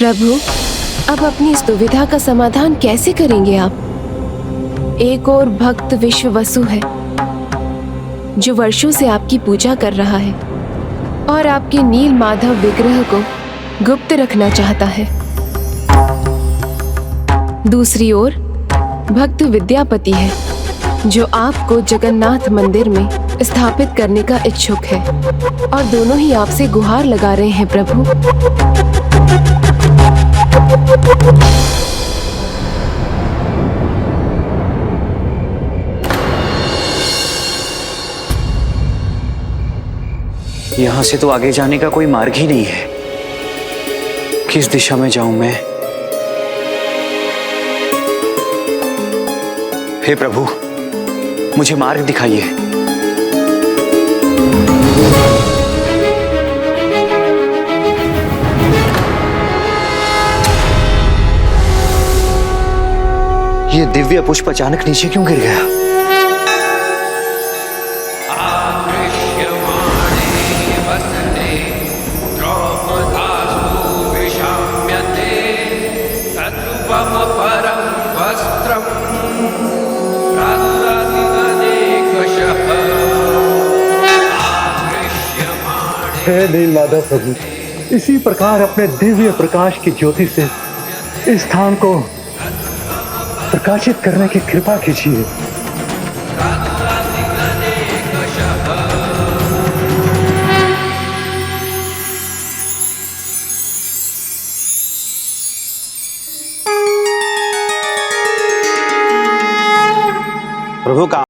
प्रभु, अब अपनी इस दुविधा का समाधान कैसे करेंगे आप? एक और भक्त विश्ववसु है जो वर्षों से आपकी पूजा कर रहा है और आपके नील माधव विग्रह को गुप्त रखना चाहता है। दूसरी ओर भक्त विद्यापति है जो आपको जगन्नाथ मंदिर में स्थापित करने का इच्छुक है और दोनों ही आपसे गुहार लगा रहे हैं प्रभु। यहां से तो आगे जाने का कोई मार्ग ही नहीं है। किस दिशा में जाऊं मैं? हे प्रभु, मुझे मार्ग दिखाइए। ये दिव्य पुष्प अचानक नीचे क्यों गिर गया? हे नील माधव प्रभु, इसी प्रकार अपने दिव्य प्रकाश की ज्योति से इस स्थान को प्रकाशित करने की कृपा कीजिए। प्रभु का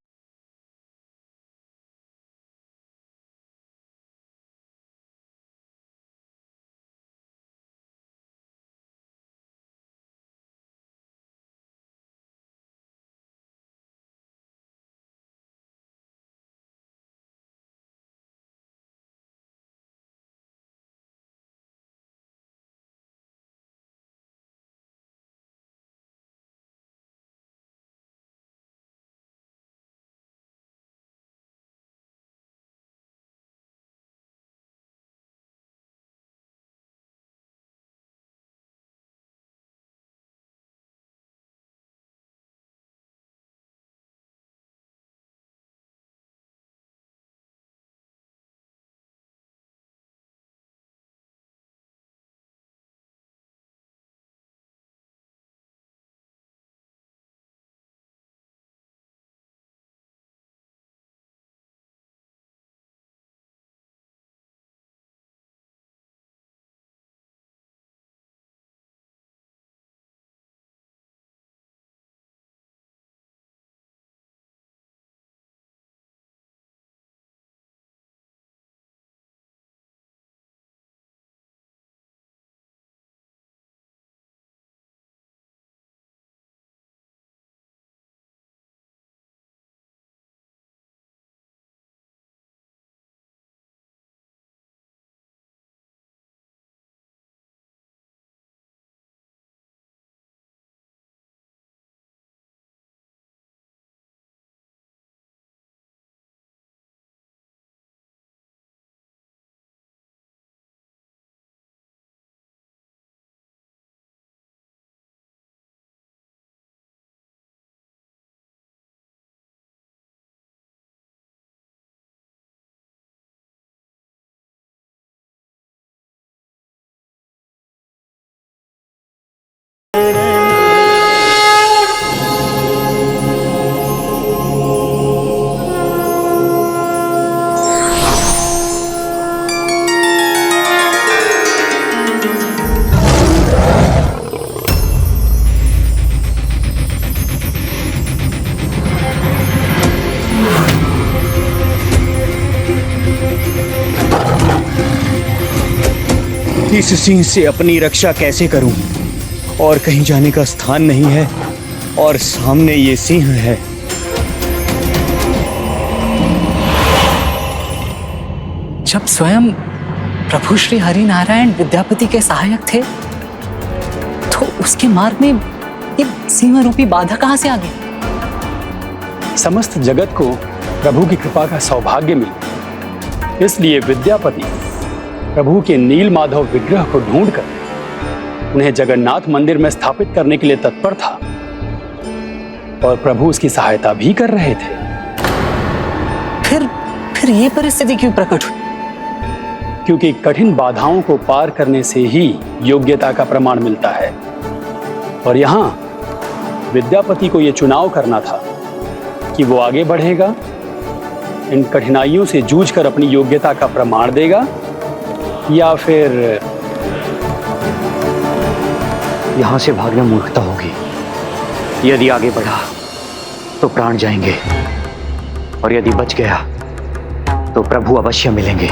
इस सिंह से अपनी रक्षा कैसे करूं? और कहीं जाने का स्थान नहीं है और सामने ये सिंह है। जब स्वयं प्रभु श्री हरि नारायण विद्यापति के सहायक थे तो उसके मार्ग में ये सिंह रूपी बाधा कहां से आ गई? समस्त जगत को प्रभु की कृपा का सौभाग्य मिले, इसलिए विद्यापति प्रभु के नील माधव विग्रह को ढूंढकर उन्हें जगन्नाथ मंदिर में स्थापित करने के लिए तत्पर था और प्रभु उसकी सहायता भी कर रहे थे। फिर ये परिस्थिति क्यों प्रकट हुई? क्योंकि कठिन बाधाओं को पार करने से ही योग्यता का प्रमाण मिलता है। और यहाँ विद्यापति को यह चुनाव करना था कि वो आगे बढ़ेगा, इन कठिनाइयों से जूझकर अपनी योग्यता का प्रमाण देगा, या फिर यहां से भागना मूर्खता होगी। यदि आगे बढ़ा तो प्राण जाएंगे, और यदि बच गया तो प्रभु अवश्य मिलेंगे।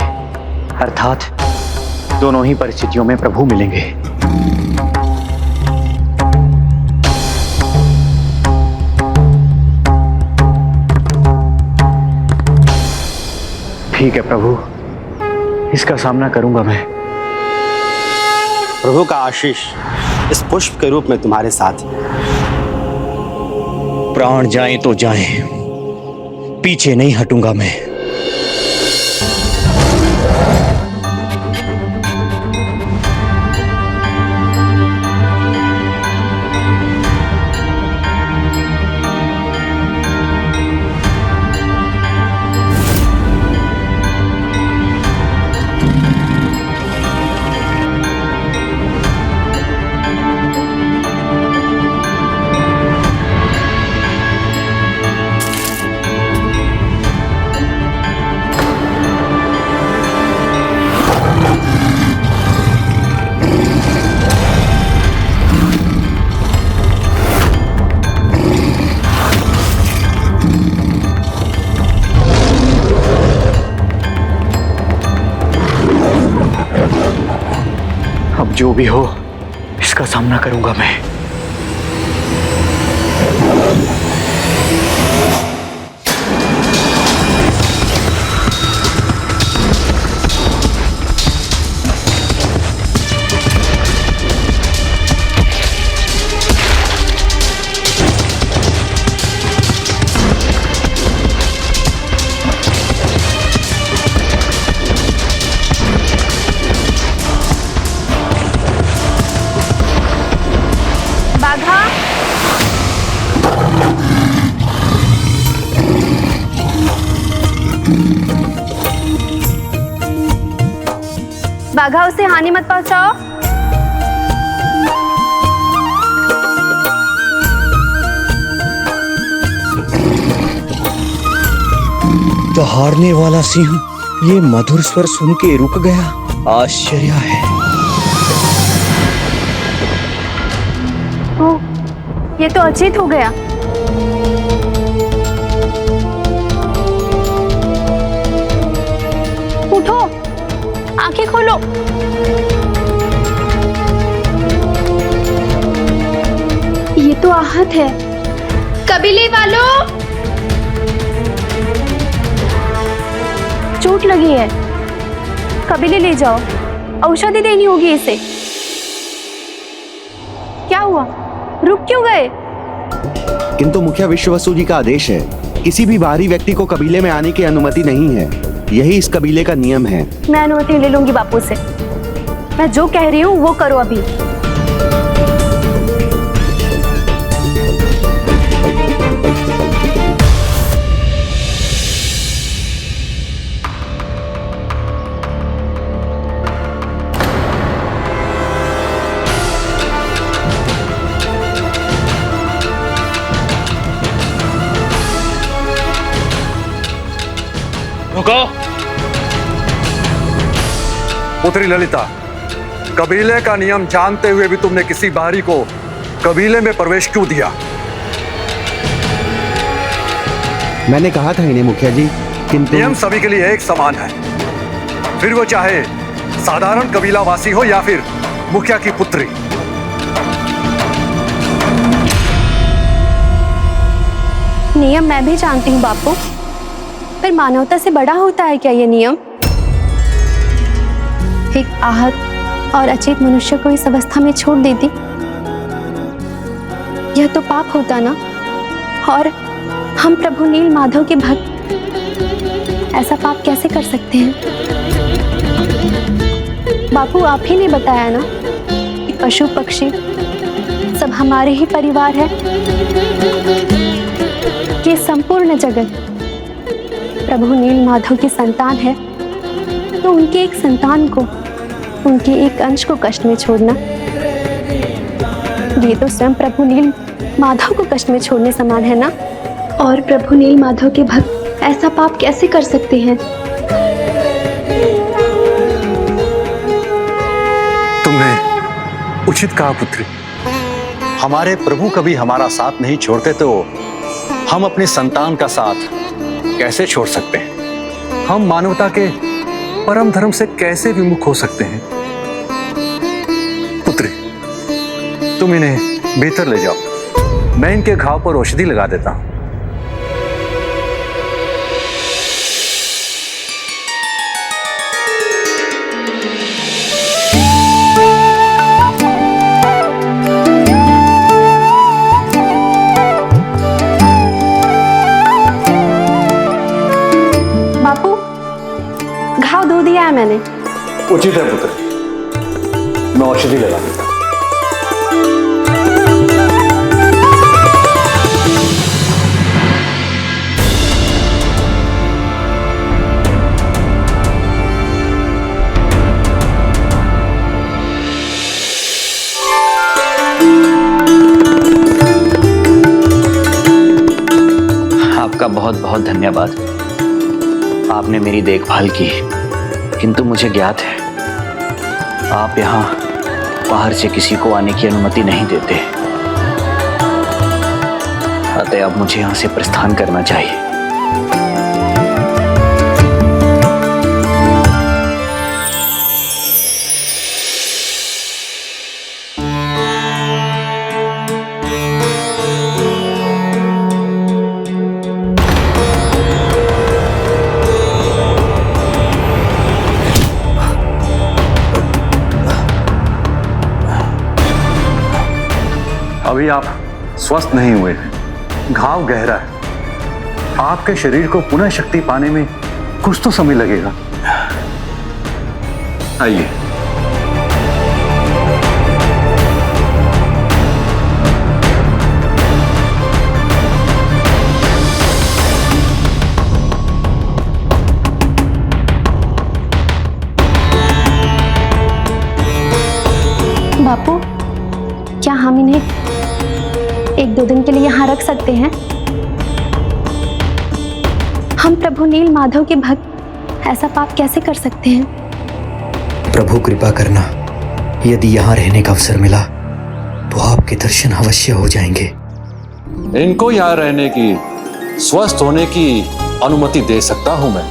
अर्थात दोनों ही परिस्थितियों में प्रभु मिलेंगे। ठीक है प्रभु, इसका सामना करूंगा मैं। प्रभु का आशीष इस पुष्प के रूप में तुम्हारे साथ है। प्राण जाएं तो जाएं, पीछे नहीं हटूंगा मैं। जो भी हो, इसका सामना करूंगा मैं। बाघा, उसे हानि मत पहुंचाओ। तो हारने वाला सिंह ये मधुर स्वर सुन के रुक गया। आश्चर्य है। ये तो अचित हो गया। उठो, आंखें खोलो। ये तो आहत है। कबीले वालों, चोट लगी है, कबीले ले जाओ, औषधि देनी होगी इसे। क्या हुआ, रुक क्यों गए? किंतु मुखिया विश्ववसु जी का आदेश है, किसी भी बाहरी व्यक्ति को कबीले में आने की अनुमति नहीं है। यही इस कबीले का नियम है। मैं अनुमति ले लूंगी बापू से। मैं जो कह रही हूँ वो करो अभी। रुको। पुत्री ललिता, कबीले का नियम जानते हुए भी तुमने किसी बाहरी को कबीले में प्रवेश क्यों दिया? मैंने कहा था इन्हें मुखिया जी, किंतु नियम सभी के लिए एक समान है, फिर वो चाहे साधारण कबीला वासी हो या फिर मुखिया की पुत्री। नियम मैं भी जानती हूँ बापू, पर मानवता से बड़ा होता है क्या ये नियम? एक आहत और अचेत मनुष्य को इस अवस्था में छोड़ देती, यह तो पाप होता ना। और हम प्रभु नील माधव के भक्त ऐसा पाप कैसे कर सकते हैं? बापू, आप ही ने बताया ना कि पशु पक्षी सब हमारे ही परिवार है। ये संपूर्ण जगत प्रभु नील माधव की संतान है, तो उनके एक संतान को, उनके एक अंश को कष्ट में छोड़ना, ये तो स्वयं प्रभु नील माधव को कष्ट में छोड़ने समान है ना। और प्रभु नील माधव के भक्त ऐसा पाप कैसे कर सकते हैं? तुमने उचित कहा पुत्री। हमारे प्रभु कभी हमारा साथ नहीं छोड़ते तो हम अपनी संतान का साथ कैसे छोड़ सकते हैं? हम मानवता के परम धर्म से कैसे विमुख हो सकते हैं? पुत्री, तुम इन्हें भीतर ले जाओ, मैं इनके घाव पर औषधि लगा देता हूं। बापू, घाव धो दिया है मैंने। उचित है पुत्र, मैं औषधि लगा देता हूं। आपका बहुत बहुत धन्यवाद। आपने मेरी देखभाल की, किंतु मुझे ज्ञात है आप यहाँ बाहर से किसी को आने की अनुमति नहीं देते, अतः अब मुझे यहाँ से प्रस्थान करना चाहिए। अभी आप स्वस्थ नहीं हुए हैं, घाव गहरा है। आपके शरीर को पुनः शक्ति पाने में कुछ तो समय लगेगा। आइए। बापू, क्या हम इन्हें एक दो दिन के लिए यहाँ रख सकते हैं? हम प्रभु नील माधव के भक्त ऐसा पाप कैसे कर सकते हैं? प्रभु कृपा करना, यदि यहाँ रहने का अवसर मिला तो आपके दर्शन अवश्य हो जाएंगे। इनको यहाँ रहने की, स्वस्थ होने की अनुमति दे सकता हूं मैं,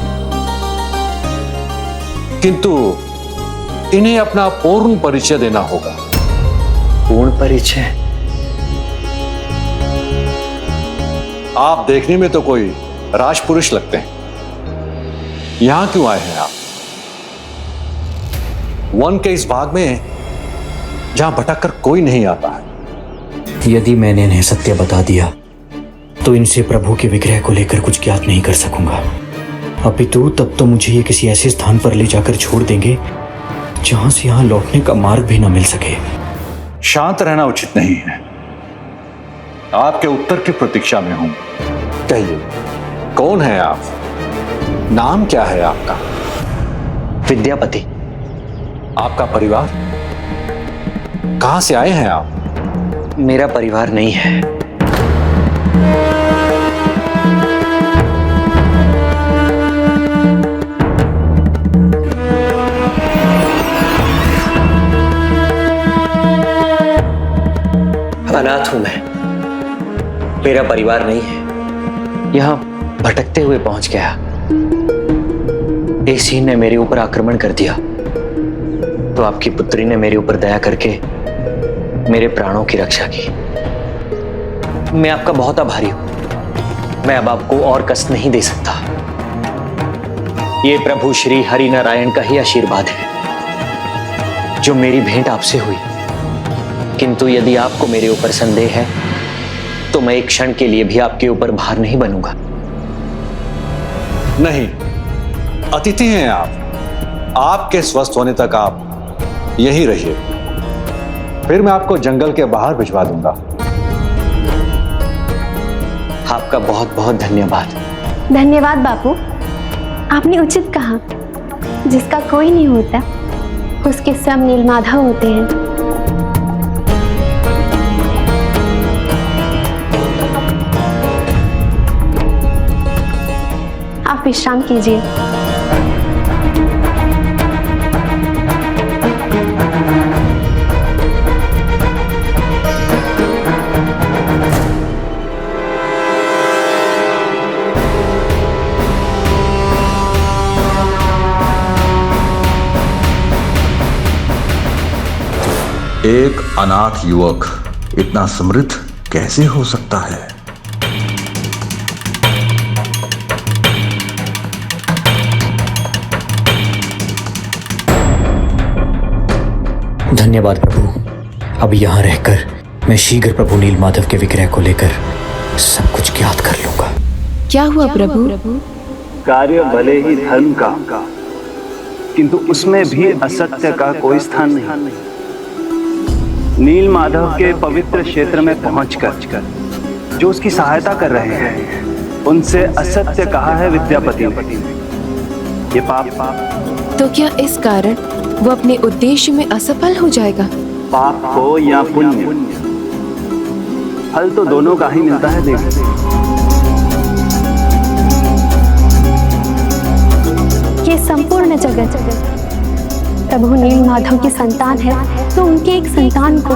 किंतु इन्हें अपना पूर्ण परिचय देना होगा। पूर्ण परिचय? आप देखने में तो कोई राजपुरुष लगते हैं, यहां क्यों आए हैं आप? वन के इस भाग में जहां भटक कर कोई नहीं आता है। यदि मैंने इन्हें सत्य बता दिया तो इनसे प्रभु के विग्रह को लेकर कुछ ज्ञात नहीं कर सकूंगा। अपितु तब तो मुझे ये किसी ऐसे स्थान पर ले जाकर छोड़ देंगे जहां से यहां लौटने का मार्ग भी न मिल सके। शांत रहना उचित नहीं है। आपके उत्तर की प्रतीक्षा में हूं। कहिए, कौन है आप? नाम क्या है आपका? विद्यापति। आपका परिवार? कहां से आए हैं आप? मेरा परिवार नहीं है। अनाथ हूं मैं, मेरा परिवार नहीं है। यहां भटकते हुए पहुंच गया। इस ही ने मेरे ऊपर आक्रमण कर दिया, तो आपकी पुत्री ने मेरे ऊपर दया करके मेरे प्राणों की रक्षा की। मैं आपका बहुत आभारी हूं। मैं अब आपको और कष्ट नहीं दे सकता। ये प्रभु श्री हरि नारायण का ही आशीर्वाद है जो मेरी भेंट आपसे हुई। किंतु यदि आपको मेरे ऊपर संदेह है तो मैं एक क्षण के लिए भी आपके ऊपर भार नहीं बनूंगा। नहीं, अतिथि हैं आप। आपके स्वस्थ होने तक आप यही रहिए। फिर मैं आपको जंगल के बाहर भिजवा दूंगा। आपका बहुत बहुत धन्यवाद। धन्यवाद बापू, आपने उचित कहा। जिसका कोई नहीं होता उसके स्वयं नीलमाधव होते हैं। आप विश्राम कीजिए। एक अनाथ युवक इतना समृद्ध कैसे हो सकता है? धन्यवाद प्रभु। अब यहाँ रहकर मैं शीघ्र प्रभु नीलमाधव के विग्रह को लेकर सब कुछ ज्ञात कर लूंगा। क्या हुआ प्रभु? कार्य भले ही धर्म का, किंतु उसमें भी असत्य का कोई स्थान नहीं। नीलमाधव के पवित्र क्षेत्र में पहुंचकर जो उसकी सहायता कर रहे हैं उनसे असत्य कहा है विद्यापति ने। ये पाप। तो क्या इस कारण वो अपने उद्देश्य में असफल हो जाएगा? पाप हो या पुण्य, फल तो दोनों का ही मिलता है देवी। ये संपूर्ण जगत प्रभु नीलमाधव की संतान है, तो उनके एक संतान को,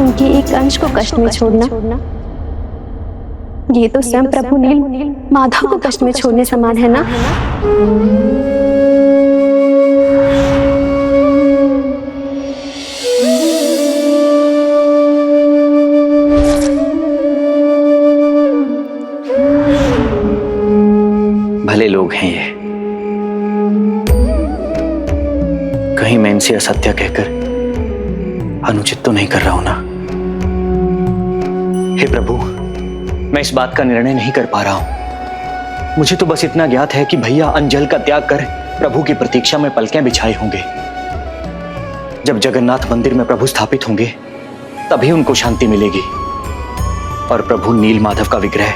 उनके एक अंश को कष्ट में छोड़ना, ये तो स्वयं प्रभु नीलमाधव को कष्ट में छोड़ने समान है ना? भले लोग हैं ये, कहीं मैं इनसे असत्य कहकर अनुचित तो नहीं कर रहा हूं ना? हे प्रभु, मैं इस बात का निर्णय नहीं कर पा रहा हूं। मुझे तो बस इतना ज्ञात है कि भैया अंजल का त्याग कर प्रभु की प्रतीक्षा में पलकें बिछाए होंगे। जब जगन्नाथ मंदिर में प्रभु स्थापित होंगे तभी उनको शांति मिलेगी, और प्रभु नीलमाधव का विग्रह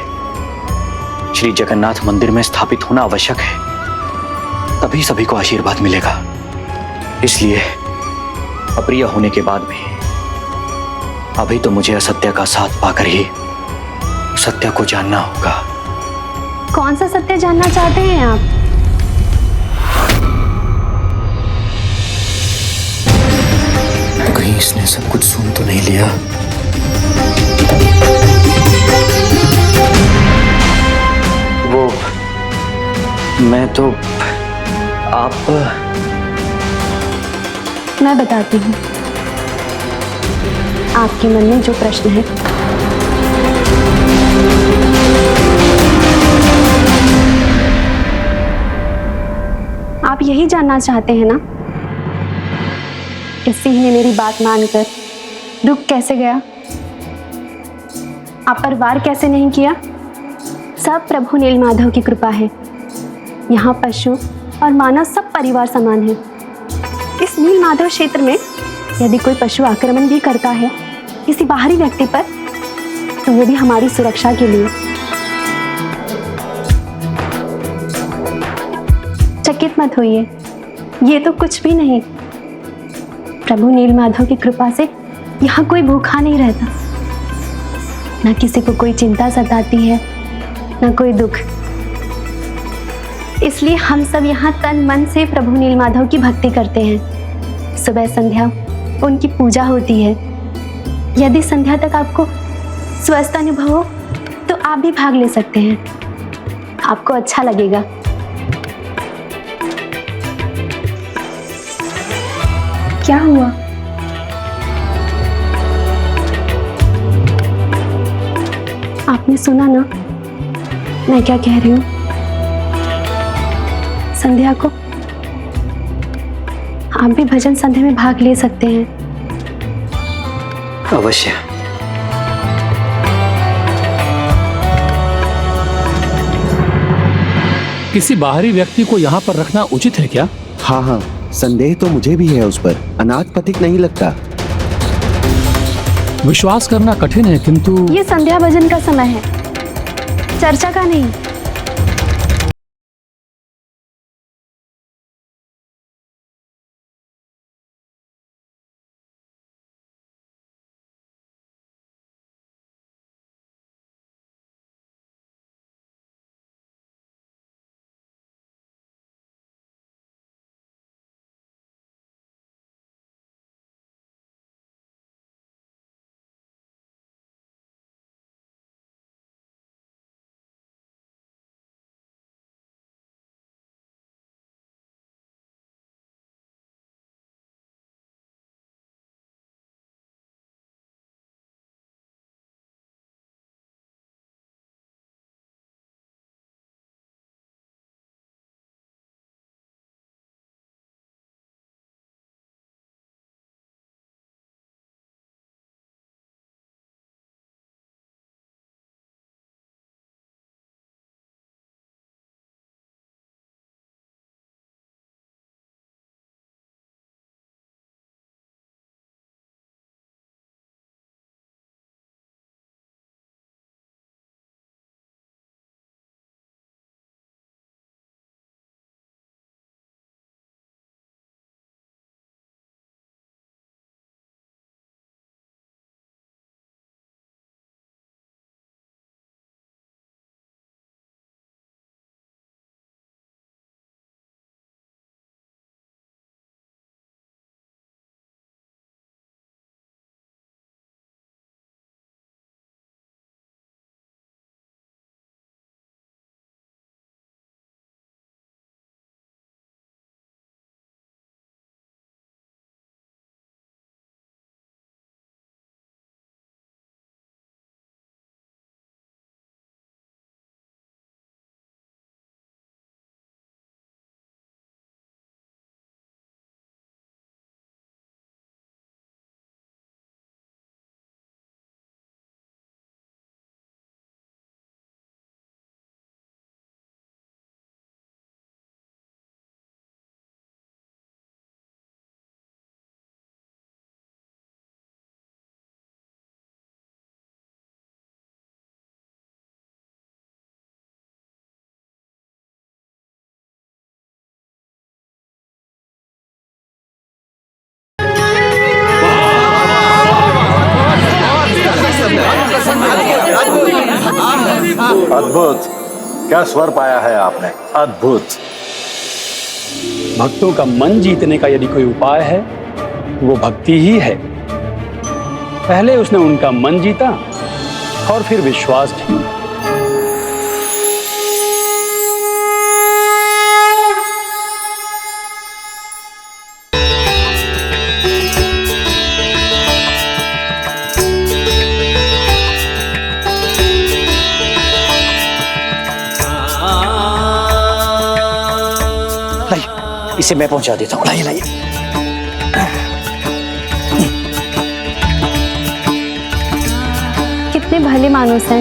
श्री जगन्नाथ मंदिर में स्थापित होना आवश्यक है, तभी सभी को आशीर्वाद मिलेगा। इसलिए अप्रिय होने के बाद भी अभी तो मुझे असत्य का साथ पाकर ही सत्य को जानना होगा। कौन सा सत्य जानना चाहते हैं आप? कहीं इसने सब कुछ सुन तो नहीं लिया? वो मैं तो आप मैं बताती हूँ। आपके मन में जो प्रश्न है, आप यही जानना चाहते हैं ना? इस सिंह ने मेरी बात मानकर रुक कैसे गया? आप पर वार कैसे नहीं किया? सब प्रभु नीलमाधव की कृपा है। यहाँ पशु और मानव सब परिवार समान है। इस नीलमाधव क्षेत्र में यदि कोई पशु आक्रमण भी करता है किसी बाहरी व्यक्ति पर, तो वो भी हमारी सुरक्षा के लिए। चकित मत होइए, ये तो कुछ भी नहीं। प्रभु नीलमाधव की कृपा से यहाँ कोई भूखा नहीं रहता, न किसी को कोई चिंता सताती है, न कोई दुख। इसलिए हम सब यहाँ तन मन से प्रभु नीलमाधव की भक्ति करते हैं। सुबह संध्या उनकी पूजा होती है। यदि संध्या तक आपको स्वस्थ अनुभव हो तो आप भी भाग ले सकते हैं, आपको अच्छा लगेगा। क्या हुआ? आपने सुना ना मैं क्या कह रही हूँ? संध्या को आप भी भजन संध्या में भाग ले सकते हैं। अवश्य। किसी बाहरी व्यक्ति को यहाँ पर रखना उचित है क्या? हाँ हाँ, संदेह तो मुझे भी है उस पर। अनाथ पथिक नहीं लगता। विश्वास करना कठिन है, किंतु ये संध्या भजन का समय है, चर्चा का नहीं। अद्भुत, क्या स्वर पाया है आपने, अद्भुत। भक्तों का मन जीतने का यदि कोई उपाय है, वो भक्ति ही है। पहले उसने उनका मन जीता और फिर विश्वास भी। इसे मैं पहुंचा देता हूँ। लाइए लाइए। कितने भले मानुस हैं,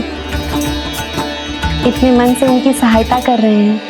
इतने मन से उनकी सहायता कर रहे हैं।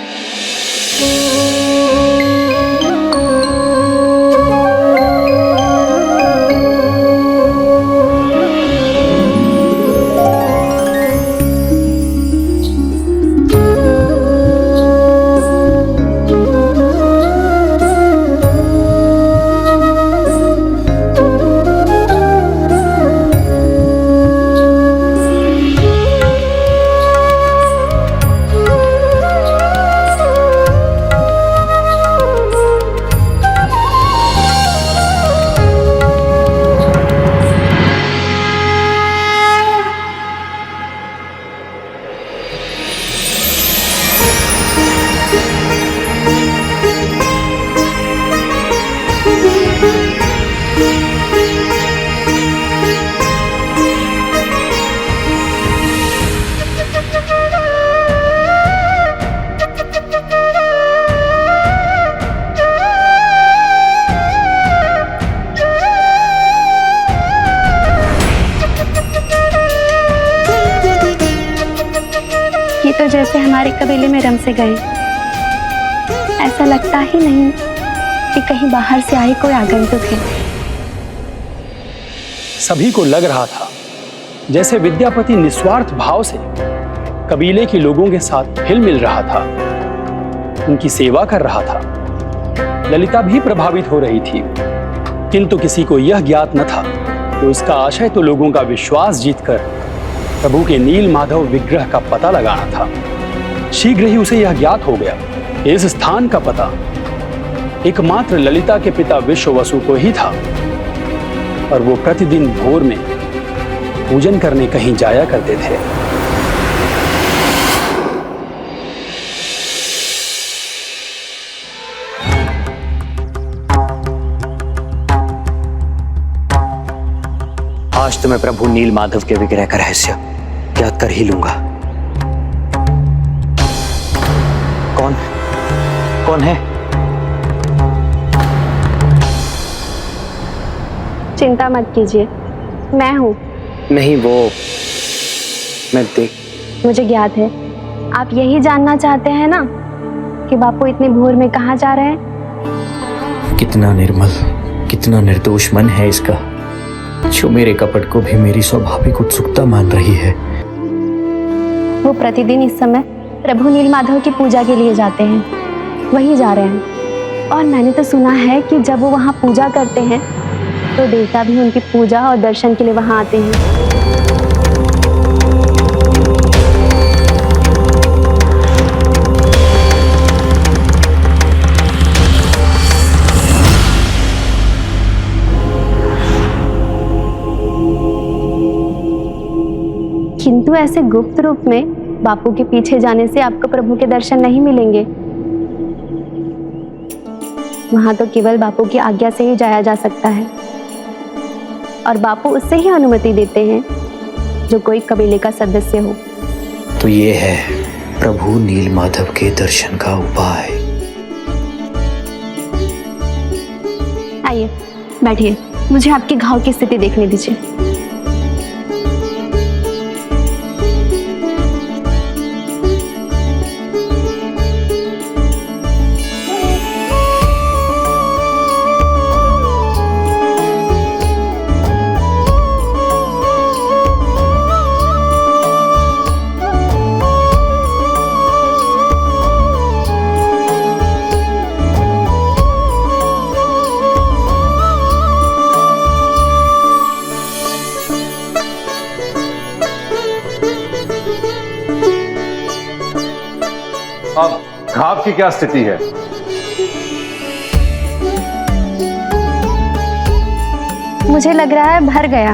तो जैसे हमारे कबीले में रम से गए। ऐसा लगता ही नहीं कि कहीं बाहर से आए कोई आगंतुक है। सभी को लग रहा था जैसे विद्यापति निस्वार्थ भाव से कबीले के लोगों के साथ हिल मिल रहा था, उनकी सेवा कर रहा था। ललिता भी प्रभावित हो रही थी, किंतु किसी को यह ज्ञात न था कि उसका आशय तो लोगों का विश्वास जीतकर प्रभु के नील माधव विग्रह का पता लगाना था। शीघ्र ही उसे यह ज्ञात हो गया कि इस स्थान का पता एकमात्र ललिता के पिता विश्ववसु को ही था, और वो प्रतिदिन भोर में पूजन करने कहीं जाया करते थे। आज तो मैं प्रभु नील माधव के विग्रह का रहस्य ज्ञात कर ही लूंगा। कौन है? चिंता मत कीजिए, मैं हूँ। नहीं, वो मैं देख। मुझे ज्ञात है आप यही जानना चाहते हैं ना कि बापू इतने भोर में कहाँ जा रहे हैं। कितना निर्मल, कितना निर्दोष मन है इसका, जो मेरे कपट को भी मेरी स्वाभाविक उत्सुकता मान रही है। वो प्रतिदिन इस समय प्रभु नील माधव की पूजा के लिए जाते हैं, वही जा रहे हैं। और मैंने तो सुना है कि जब वो वहाँ पूजा करते हैं तो देवता भी उनकी पूजा और दर्शन के लिए वहाँ आते हैं। किंतु ऐसे गुप्त रूप में बापू के पीछे जाने से आपको प्रभु के दर्शन नहीं मिलेंगे। वहां तो केवल बापू की आज्ञा से ही जाया जा सकता है, और बापू उससे ही अनुमति देते हैं जो कोई कबीले का सदस्य हो। तो ये है प्रभु नील माधव के दर्शन का उपाय। आइए बैठिए, मुझे आपके घाव की स्थिति देखने दीजिए। अब घाव की क्या स्थिति है? मुझे लग रहा है भर गया।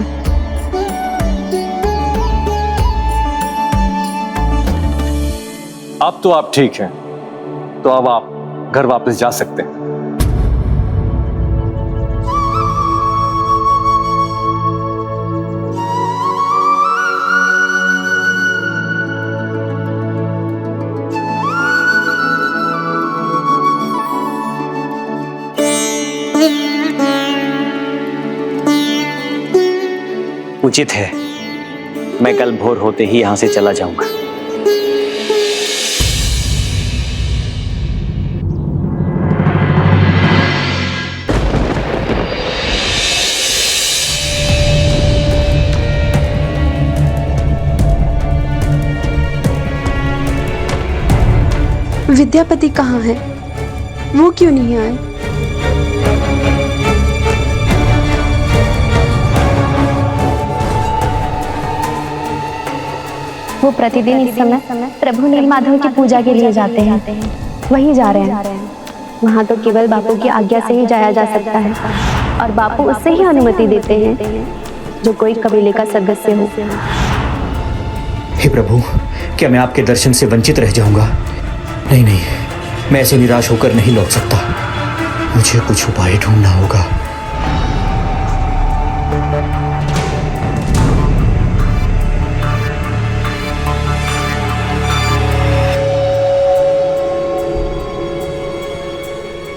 अब तो आप ठीक हैं, तो अब आप घर वापस जा सकते हैं। उचित है, मैं कल भोर होते ही यहां से चला जाऊंगा। विद्यापति कहाँ है? वो क्यों नहीं आए? वो प्रतिदिन इस समय प्रभु नील माधव की पूजा के लिए जाते हैं, वही जा रहे हैं। वहाँ तो केवल बापू की आज्ञा से ही जाया जा सकता है, और बापू उससे ही अनुमति देते हैं जो कोई कबीले का सदस्य हो। हे प्रभु, क्या मैं आपके दर्शन से वंचित रह जाऊंगा? नहीं नहीं, मैं ऐसे निराश होकर नहीं लौट सकता। मुझे कुछ उपाय ढूंढना होगा।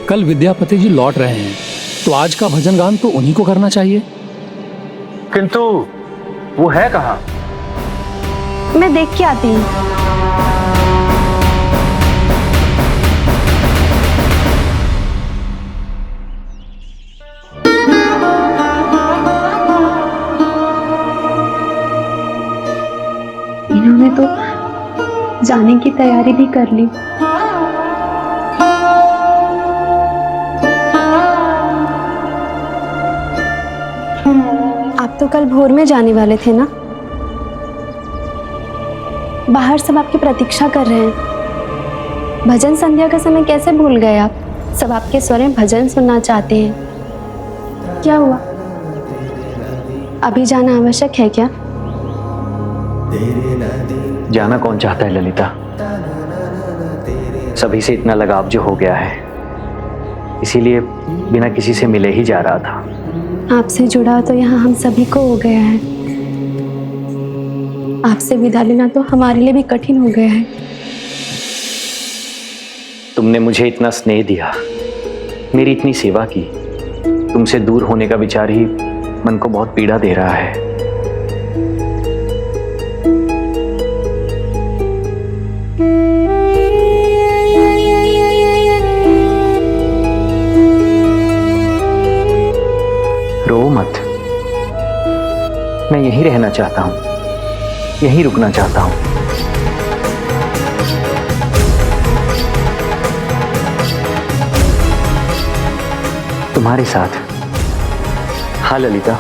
कल विद्यापति जी लौट रहे हैं, तो आज का भजन गान तो उन्हीं को करना चाहिए। किंतु वो है कहाँ? मैं देख के आती हूँ। ने तो जाने की तैयारी भी कर ली। आप तो कल भोर में जाने वाले थे ना? बाहर सब आपकी प्रतीक्षा कर रहे हैं। भजन संध्या का समय कैसे भूल गए आप? सब आपके स्वर में भजन सुनना चाहते हैं। क्या हुआ? अभी जाना आवश्यक है क्या? जाना कौन चाहता है ललिता? सभी से इतना लगाव जो हो गया है, इसीलिए बिना किसी से मिले ही जा रहा था। आपसे जुड़ा तो यहाँ हम सभी को हो गया है। आपसे विदा लेना तो हमारे लिए भी कठिन हो गया है। तुमने मुझे इतना स्नेह दिया, मेरी इतनी सेवा की, तुमसे दूर होने का विचार ही मन को बहुत पीड़ा दे रहा है। रो मत, मैं यहीं रहना चाहता हूं, यहीं रुकना चाहता हूं। तुम्हारे साथ। हाँ ललिता,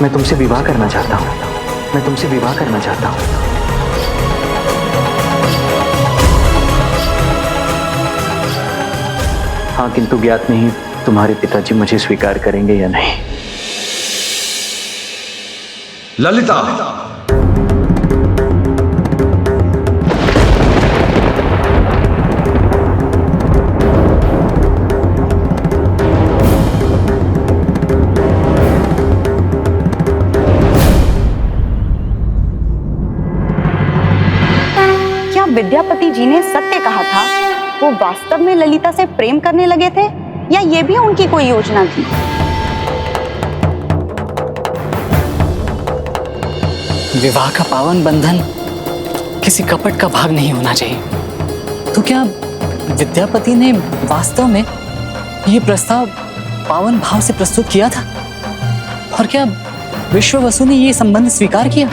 मैं तुमसे विवाह करना चाहता हूं, मैं तुमसे विवाह करना चाहता हूं। हाँ, किंतु ज्ञात नहीं तुम्हारे पिताजी मुझे स्वीकार करेंगे या नहीं। ललिता, क्या विद्यापति जी ने सत्य कहा था? वो वास्तव में ललिता से प्रेम करने लगे थे या ये भी उनकी कोई योजना थी? विवाह का पावन बंधन किसी कपट का भाग नहीं होना चाहिए। तो क्या विद्यापति ने वास्तव में ये प्रस्ताव पावन भाव से प्रस्तुत किया था? और क्या विश्ववसु ने ये संबंध स्वीकार किया?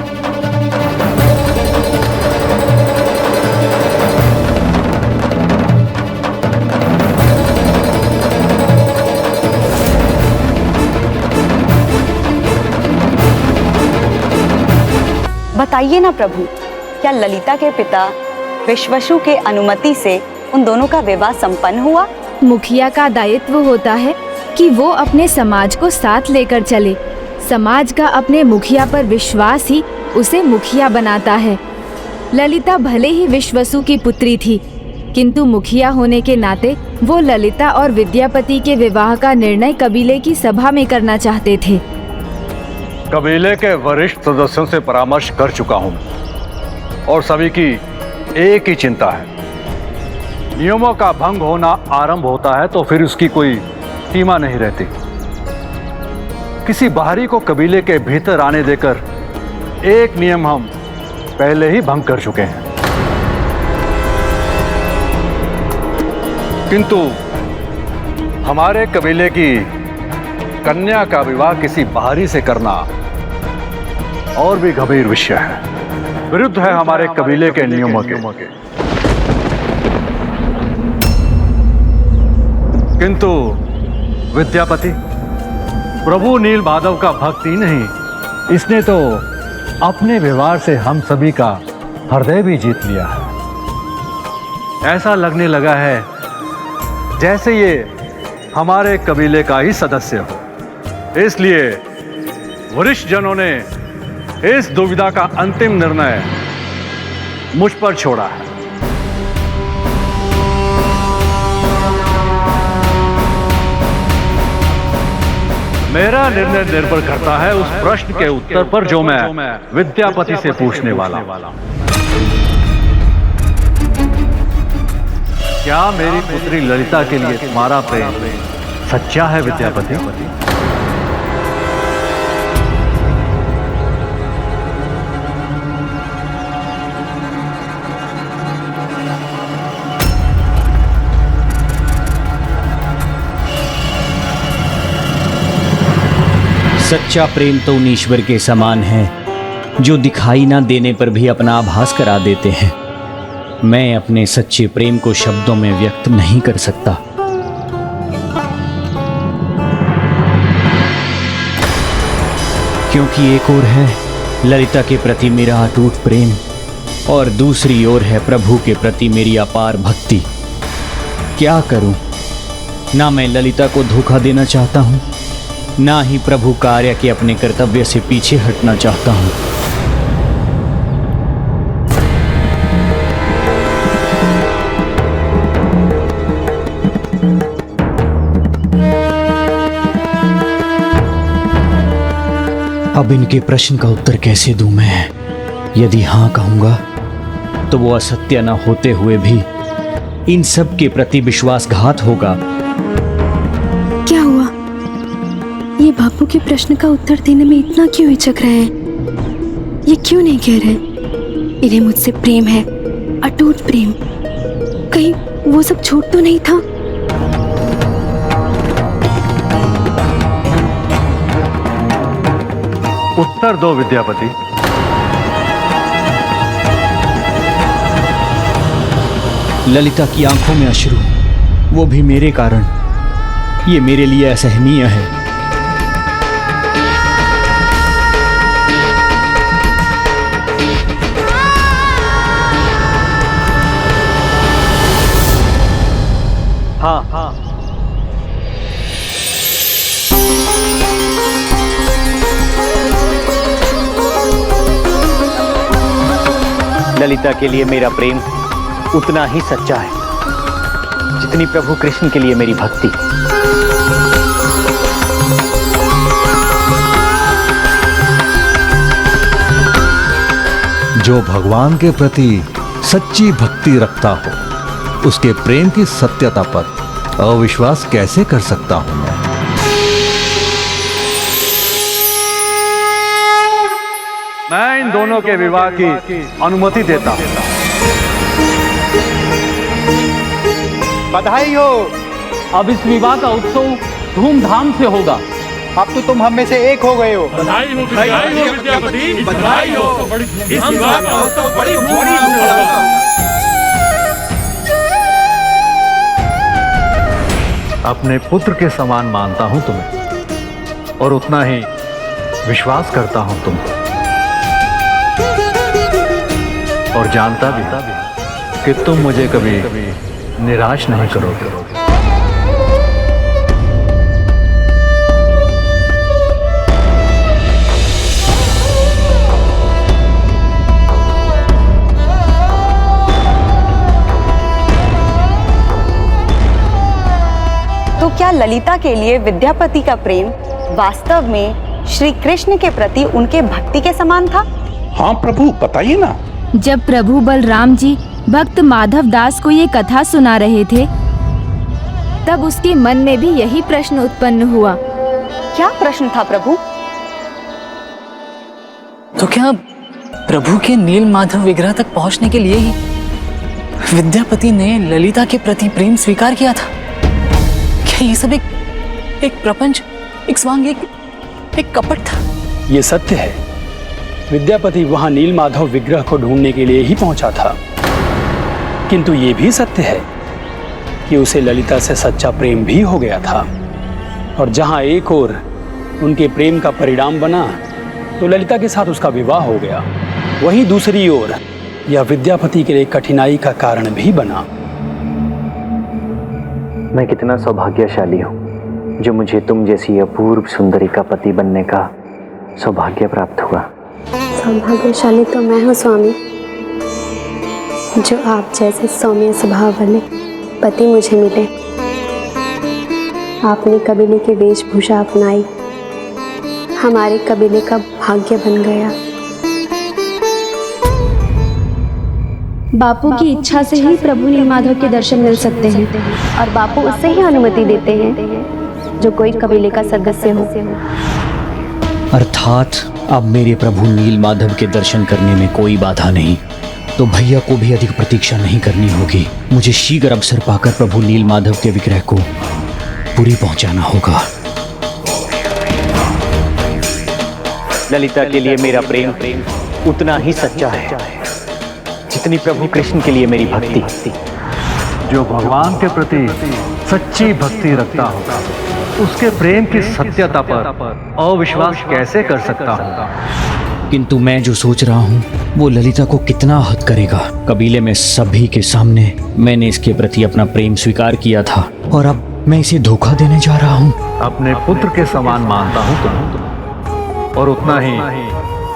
बताइए ना प्रभु, क्या ललिता के पिता विश्ववसु के अनुमति से उन दोनों का विवाह संपन्न हुआ? मुखिया का दायित्व होता है कि वो अपने समाज को साथ लेकर चले। समाज का अपने मुखिया पर विश्वास ही उसे मुखिया बनाता है। ललिता भले ही विश्ववसु की पुत्री थी, किंतु मुखिया होने के नाते वो ललिता और विद्यापति के विवाह का निर्णय कबीले की सभा में करना चाहते थे। कबीले के वरिष्ठ सदस्यों से परामर्श कर चुका हूं और सभी की एक ही चिंता है, नियमों का भंग होना आरंभ होता है तो फिर उसकी कोई सीमा नहीं रहती। किसी बाहरी को कबीले के भीतर आने देकर एक नियम हम पहले ही भंग कर चुके हैं, किंतु हमारे कबीले की कन्या का विवाह किसी बाहरी से करना और भी गंभीर विषय है, विरुद्ध है हमारे कबीले के नियमों के। किंतु विद्यापति प्रभु नील माधव का भक्त ही नहीं, इसने तो अपने व्यवहार से हम सभी का हृदय भी जीत लिया है। ऐसा लगने लगा है जैसे ये हमारे कबीले का ही सदस्य हो। इसलिए वरिष्ठ जनों ने इस दुविधा का अंतिम निर्णय मुझ पर छोड़ा है। मेरा निर्णय निर्भर करता है उस प्रश्न के उत्तर पर जो मैं विद्यापति से पूछने वाला हूं। क्या मेरी पुत्री ललिता के लिए तुम्हारा प्रेम सच्चा है विद्यापति? सच्चा प्रेम तो उन ईश्वर के समान है जो दिखाई ना देने पर भी अपना आभास करा देते हैं। मैं अपने सच्चे प्रेम को शब्दों में व्यक्त नहीं कर सकता। क्योंकि एक ओर है ललिता के प्रति मेरा अटूट प्रेम और दूसरी ओर है प्रभु के प्रति मेरी अपार भक्ति। क्या करूं? ना मैं ललिता को धोखा देना चाहता हूं, ना ही प्रभु कार्य के अपने कर्तव्य से पीछे हटना चाहता हूं। अब इनके प्रश्न का उत्तर कैसे दूं मैं? यदि हां कहूंगा तो वो असत्य न होते हुए भी इन सब के प्रति विश्वासघात होगा। क्या हुआ? ये बापू के प्रश्न का उत्तर देने में इतना क्यों हिचक रहे हैं? ये क्यों नहीं कह रहे इन्हें मुझसे प्रेम है, अटूट प्रेम? कहीं वो सब झूठ तो नहीं था? उत्तर दो विद्यापति। ललिता की आंखों में अश्रु, वो भी मेरे कारण। ये मेरे लिए असहनीय है। हाँ, ललिता के लिए मेरा प्रेम उतना ही सच्चा है जितनी प्रभु कृष्ण के लिए मेरी भक्ति। जो भगवान के प्रति सच्ची भक्ति रखता हो, उसके प्रेम की सत्यता पर अविश्वास कैसे कर सकता हूं मैं इन दोनों के विवाह की अनुमति देता हूं। बधाई हो। अब इस विवाह का उत्सव धूमधाम से होगा। अब तो तुम हम में से एक हो गए हो। बधाई हो विद्यापति, बधाई हो। इस विवाह का उत्सव बड़ी धूमधाम से होगा। अपने पुत्र के समान मानता हूं तुम्हें और उतना ही विश्वास करता हूं तुमको, और जानता भी कि तुम मुझे कभी निराश नहीं करोगे। तो क्या ललिता के लिए विद्यापति का प्रेम वास्तव में श्री कृष्ण के प्रति उनके भक्ति के समान था? हाँ प्रभु, बताइए ना। जब प्रभु बलराम जी भक्त माधव दास को ये कथा सुना रहे थे, तब उसके मन में भी यही प्रश्न उत्पन्न हुआ। क्या प्रश्न था प्रभु? तो क्या प्रभु के नील माधव विग्रह तक पहुंचने के लिए ही विद्यापति ने ललिता के प्रति प्रेम स्वीकार किया था? क्या ये सब एक प्रपंच, एक स्वांग, एक कपट था? ये सत्य है। विद्यापति वहां नील माधव विग्रह को ढूंढने के लिए ही पहुंचा था, किंतु ये भी सत्य है कि उसे ललिता से सच्चा प्रेम भी हो गया था। और जहां एक ओर उनके प्रेम का परिणाम बना तो ललिता के साथ उसका विवाह हो गया, वहीं दूसरी ओर यह विद्यापति के लिए कठिनाई का कारण भी बना। मैं कितना सौभाग्यशाली हूँ जो मुझे तुम जैसी अपूर्व सुंदरी का पति बनने का सौभाग्य प्राप्त हुआ। सौभाग्यशाली तो मैं हूँ स्वामी, जो आप जैसे सौम्य स्वभाव वाले पति मुझे मिले। आपने कबीले की वेशभूषा अपनाई, हमारे कबीले का भाग्य बन गया। बापू की इच्छा से ही प्रभु नीलमाधव के दर्शन मिल सकते हैं, और बापू उससे ही अनुमति देते हैं जो कोई कबीले का सदस्य हो। अर्थात अब मेरे प्रभु नील माधव के दर्शन करने में कोई बाधा नहीं, तो भैया को भी अधिक प्रतीक्षा नहीं करनी होगी। मुझे शीघ्र अवसर पाकर प्रभु नील माधव के विग्रह को पुरी पहुंचाना होगा। ललिता के लिए मेरा प्रेम उतना ही सच्चा है जितनी प्रभु कृष्ण के लिए मेरी भक्ति। जो भगवान के प्रति सच्ची भक्ति रखता हो उसके प्रेम की सत्यता पर अविश्वास कैसे कर सकता हूँ? किंतु मैं जो सोच रहा हूँ वो ललिता को कितना हत करेगा। कबीले में सभी के सामने मैंने इसके प्रति अपना प्रेम स्वीकार किया था और अब मैं इसे धोखा देने जा रहा हूँ। अपने पुत्र के समान मानता हूँ तुम और उतना ही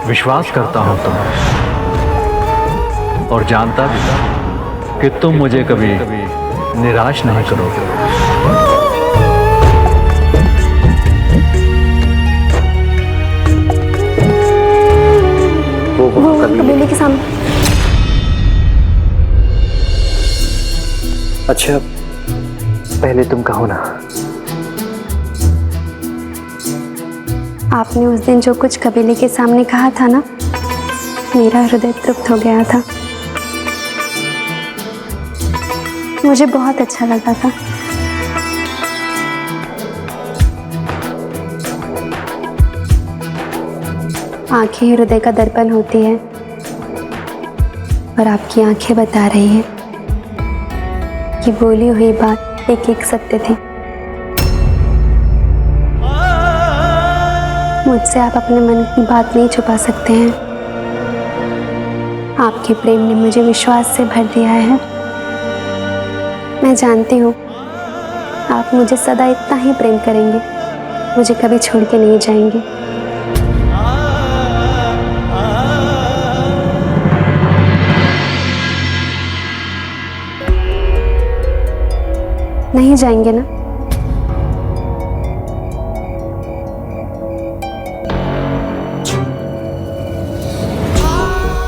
विश्वास करता हूँ तुम, और जानता भी था कि तुम मुझे कभी निराश नहीं करोगे। वो कबीले के सामने। अच्छा पहले तुम कहो ना। आपने उस दिन जो कुछ कबीले के सामने कहा था ना, मेरा हृदय तृप्त हो गया था। मुझे बहुत अच्छा लगा था। आंखें हृदय का दर्पण होती है और आपकी आंखें बता रही है कि बोली हुई बात एक एक सत्य थी। मुझसे आप अपने मन की बात नहीं छुपा सकते हैं। आपके प्रेम ने मुझे विश्वास से भर दिया है। मैं जानती हूँ आप मुझे सदा इतना ही प्रेम करेंगे, मुझे कभी छोड़ के नहीं जाएंगे। नहीं जाएंगे ना?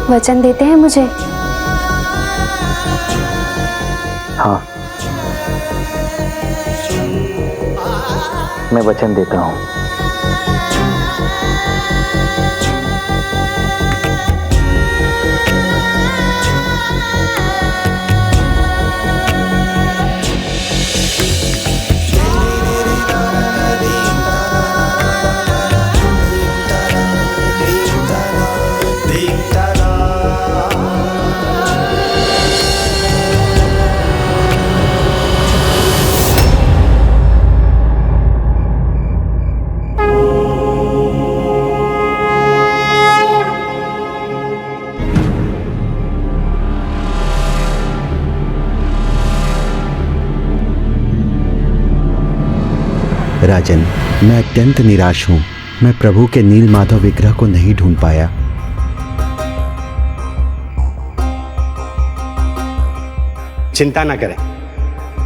वचन देते हैं मुझे? हाँ, मैं वचन देता हूँ। राजन, मैं अत्यंत निराश हूँ। मैं प्रभु के नील माधव विग्रह को नहीं ढूंढ पाया। चिंता न करें,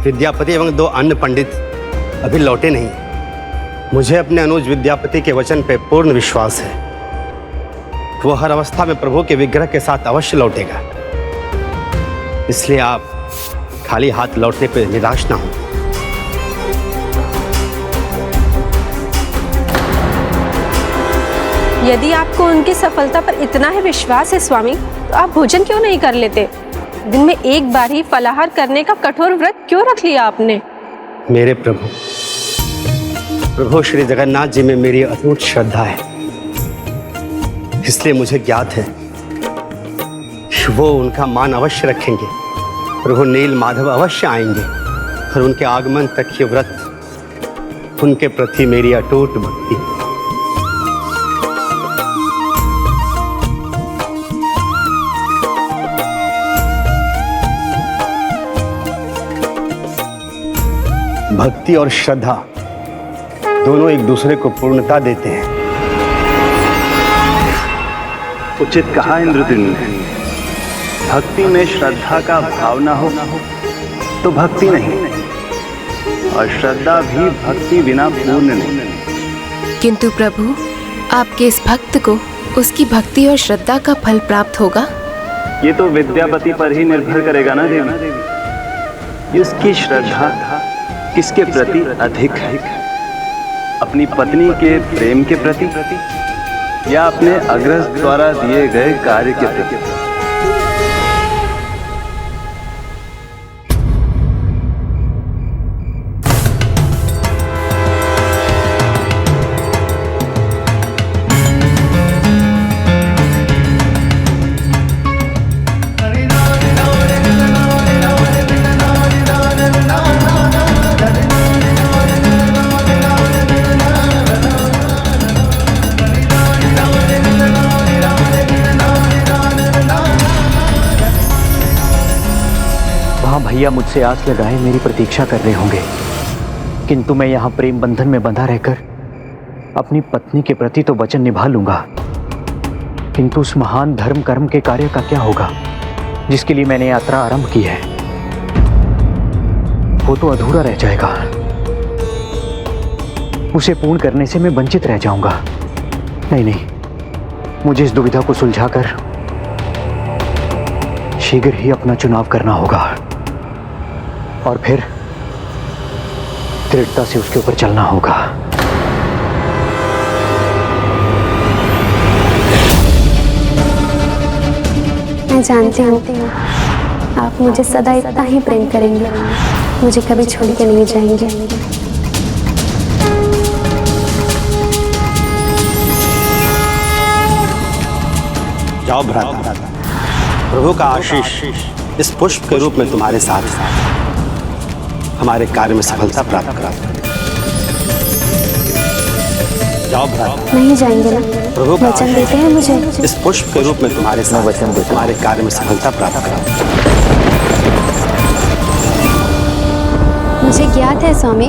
विद्यापति एवं 2 अन्य पंडित अभी लौटे नहीं। मुझे अपने अनुज विद्यापति के वचन पर पूर्ण विश्वास है। वो हर अवस्था में प्रभु के विग्रह के साथ अवश्य लौटेगा। इसलिए आप खाली हाथ लौटने पर निराश ना हो। यदि आपको उनकी सफलता पर इतना ही विश्वास है स्वामी, तो आप भोजन क्यों नहीं कर लेते? दिन में एक बार ही फलाहार करने का कठोर व्रत क्यों रख लिया आपने? मेरे प्रभु श्री जगन्नाथ जी में मेरी अटूट श्रद्धा है, इसलिए मुझे ज्ञात है वो उनका मान अवश्य रखेंगे। प्रभु नील माधव अवश्य आएंगे और उनके आगमन तक ये व्रत, उनके प्रति मेरी अटूट भक्ति। भक्ति और श्रद्धा दोनों एक दूसरे को पूर्णता देते हैं। उचित कहा इंद्रद्युम्न ने। भक्ति में श्रद्धा का भाव न हो तो भक्ति नहीं, और श्रद्धा भी भक्ति बिना पूर्ण नहीं। किंतु प्रभु, आपके इस भक्त को उसकी भक्ति और श्रद्धा का फल प्राप्त होगा? ये तो विद्यापति पर ही निर्भर करेगा ना देवी। इसकी श्रद्धा किसके प्रति अधिक है, अपनी पत्नी के प्रेम के प्रति या अपने अग्रज द्वारा दिए गए कार्य के प्रति? भैया मुझसे आस लगाए मेरी प्रतीक्षा कर रहे होंगे, किंतु मैं यहाँ प्रेम बंधन में बंधा रहकर अपनी पत्नी के प्रति तो वचन निभा लूंगा, किंतु उस महान धर्म कर्म के कार्य का क्या होगा जिसके लिए मैंने यात्रा आरंभ की है? वो तो अधूरा रह जाएगा। उसे पूर्ण करने से मैं वंचित रह जाऊंगा। नहीं नहीं, मुझे इस दुविधा को सुलझाकर शीघ्र ही अपना चुनाव करना होगा और फिर दृढ़ता से उसके ऊपर चलना होगा। मैं जानती हूँ आप मुझे सदा इतना ही प्रेम करेंगे, मुझे कभी छोड़ के नहीं जाएंगे। जाओ भ्राता, प्रभु का आशीष इस पुष्प के रूप में तुम्हारे साथ हमारे कार्य में सफलता प्राप्त करा। जाओ भ्राता। नहीं जाएंगे ना? प्रभु का वचन देते हैं मुझे। इस पुष्प के रूप में तुम्हारे साथ वचन देते तुम्हारे कार्य में सफलता प्राप्त करा। मुझे ज्ञात है स्वामी,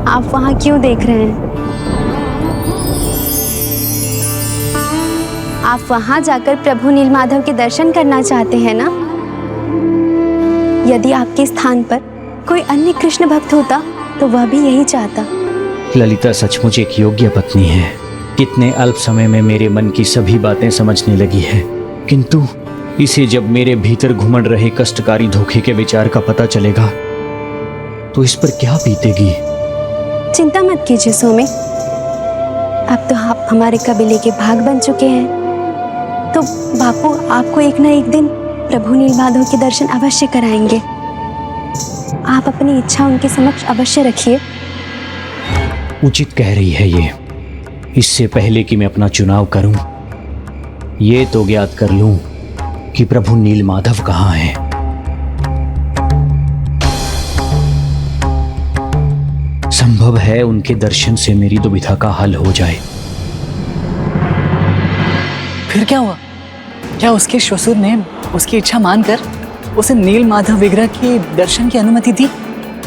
आप वहां क्यों देख रहे हैं? आप वहां जाकर प्रभु नीलमाधव के दर्शन करना चाहते हैं ना? यदि आपके स्थान पर कोई अन्य कृष्ण भक्त होता तो वह भी यही चाहता। ललिता सचमुच एक योग्य पत्नी है। कितने अल्प समय में मेरे मन की सभी बातें समझने लगी है, किंतु इसे जब मेरे भीतर घुमड़ रहे कष्टकारी धोखे के विचार का पता चलेगा तो इस पर क्या बीतेगी? चिंता मत कीजिए स्वामी, अब तो आप हमारे कबीले के भाग बन चुके हैं, तो बापू आपको एक ना एक दिन प्रभु नीलमाधव के दर्शन अवश्य कराएंगे। आप अपनी इच्छा उनके समक्ष अवश्य रखिए। उचित कह रही है ये। इससे पहले कि मैं अपना चुनाव करूं, ये तो ज्ञात कर लूं कि प्रभु नीलमाधव कहाँ हैं। संभव है उनके दर्शन से मेरी दुविधा का हल हो जाए। फिर क्या हुआ? क्या उसके ससुर ने उसकी इच्छा मानकर उसे नीलमाधव विग्रह के दर्शन की अनुमति दी?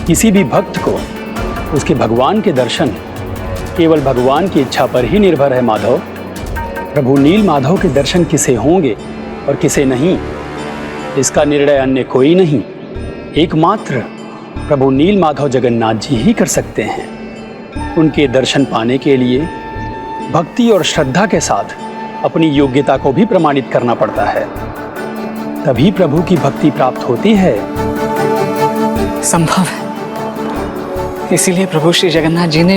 किसी भी भक्त को उसके भगवान के दर्शन केवल भगवान की इच्छा पर ही निर्भर है माधव। प्रभु नीलमाधव के दर्शन किसे होंगे और किसे नहीं, इसका निर्णय अन्य कोई नहीं, एकमात्र प्रभु नीलमाधव जगन्नाथ जी ही कर सकते हैं। उनके दर्शन पाने के लिए भक्ति और श्रद्धा के साथ अपनी योग्यता को भी प्रमाणित करना पड़ता है, तभी प्रभु की भक्ति प्राप्त होती है। संभव है, इसीलिए प्रभु श्री जगन्नाथ जी ने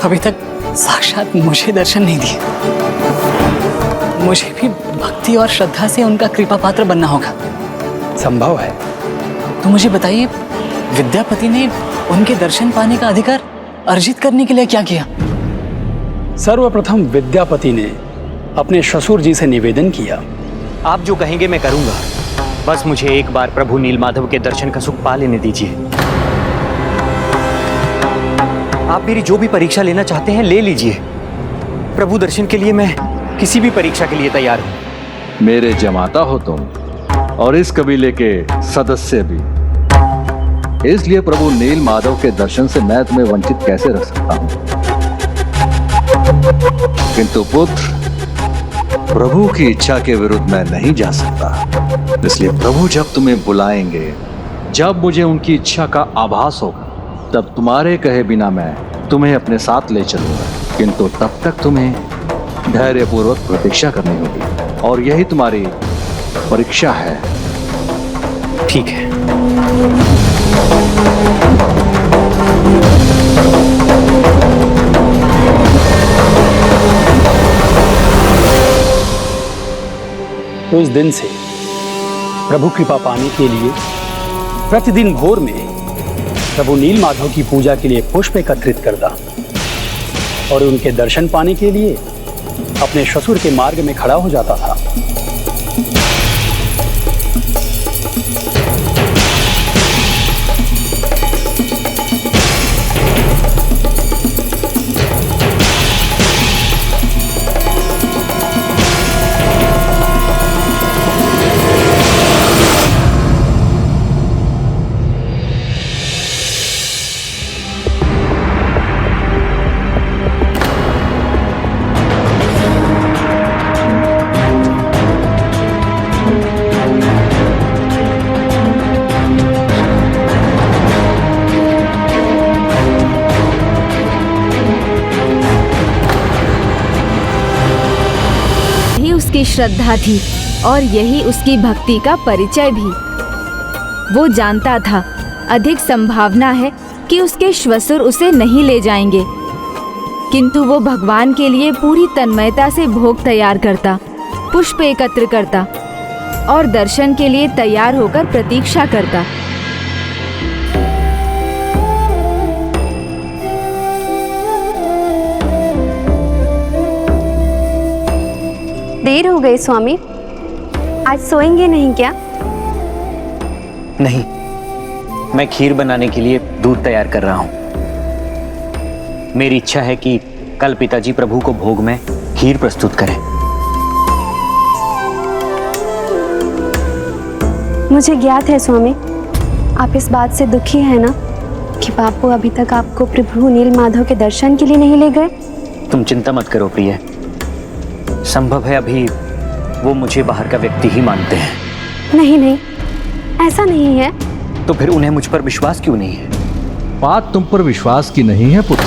अभी तक साक्षात मुझे दर्शन नहीं दिए। मुझे भी भक्ति और श्रद्धा से उनका कृपा पात्र बनना होगा। संभव है। तो मुझे बताइए, विद्यापति ने उनके दर्शन पाने का अधिकार अर्जित करने के लिए क्या किया? सर्वप्रथम विद्यापति ने अपने ससुर जी से निवेदन किया। आप जो कहेंगे मैं करूंगा, बस मुझे एक बार प्रभु नीलमाधव के दर्शन का सुख पा लेने दीजिए। आप मेरी जो भी परीक्षा लेना चाहते हैं ले लीजिए। प्रभु दर्शन के लिए मैं किसी भी परीक्षा के लिए तैयार हूं। मेरे जमाता हो तुम और इस कबीले के सदस्य भी, इसलिए प्रभु नीलमाधव के दर्शन से मैं तुम्हें वंचित कैसे रख सकता हूं। किंतु पुत्र, प्रभु की इच्छा के विरुद्ध मैं नहीं जा सकता, इसलिए प्रभु जब तुम्हें बुलाएंगे, जब मुझे उनकी इच्छा का आभास होगा, तब तुम्हारे कहे बिना मैं तुम्हें अपने साथ ले चलूंगा। किंतु तब तक तुम्हें धैर्यपूर्वक प्रतीक्षा करनी होगी, और यही तुम्हारी परीक्षा है। ठीक है। तो इस दिन से प्रभु कृपा पाने के लिए प्रतिदिन भोर में प्रभु नीलमाधव की पूजा के लिए पुष्प एकत्रित करता और उनके दर्शन पाने के लिए अपने ससुर के मार्ग में खड़ा हो जाता था। उसकी श्रद्धा थी और यही उसकी भक्ति का परिचय भी। वो जानता था अधिक संभावना है कि उसके श्वसुर उसे नहीं ले जाएंगे, किंतु वो भगवान के लिए पूरी तन्मयता से भोग तैयार करता, पुष्प एकत्र करता और दर्शन के लिए तैयार होकर प्रतीक्षा करता। देर हो गई स्वामी, आज सोएंगे नहीं क्या? नहीं, मैं खीर बनाने के लिए दूध तैयार कर रहा हूं। मेरी इच्छा है कि कल पिताजी प्रभु को भोग में खीर प्रस्तुत करें। मुझे ज्ञात है स्वामी, आप इस बात से दुखी है ना कि बापू अभी तक आपको प्रभु नील माधव के दर्शन के लिए नहीं ले गए। तुम चिंता मत करो प्रिय, संभव है अभी वो मुझे बाहर का व्यक्ति ही मानते हैं। नहीं नहीं, ऐसा नहीं है। तो फिर उन्हें मुझ पर विश्वास क्यों नहीं है? बात तुम पर विश्वास की नहीं है पुत्र।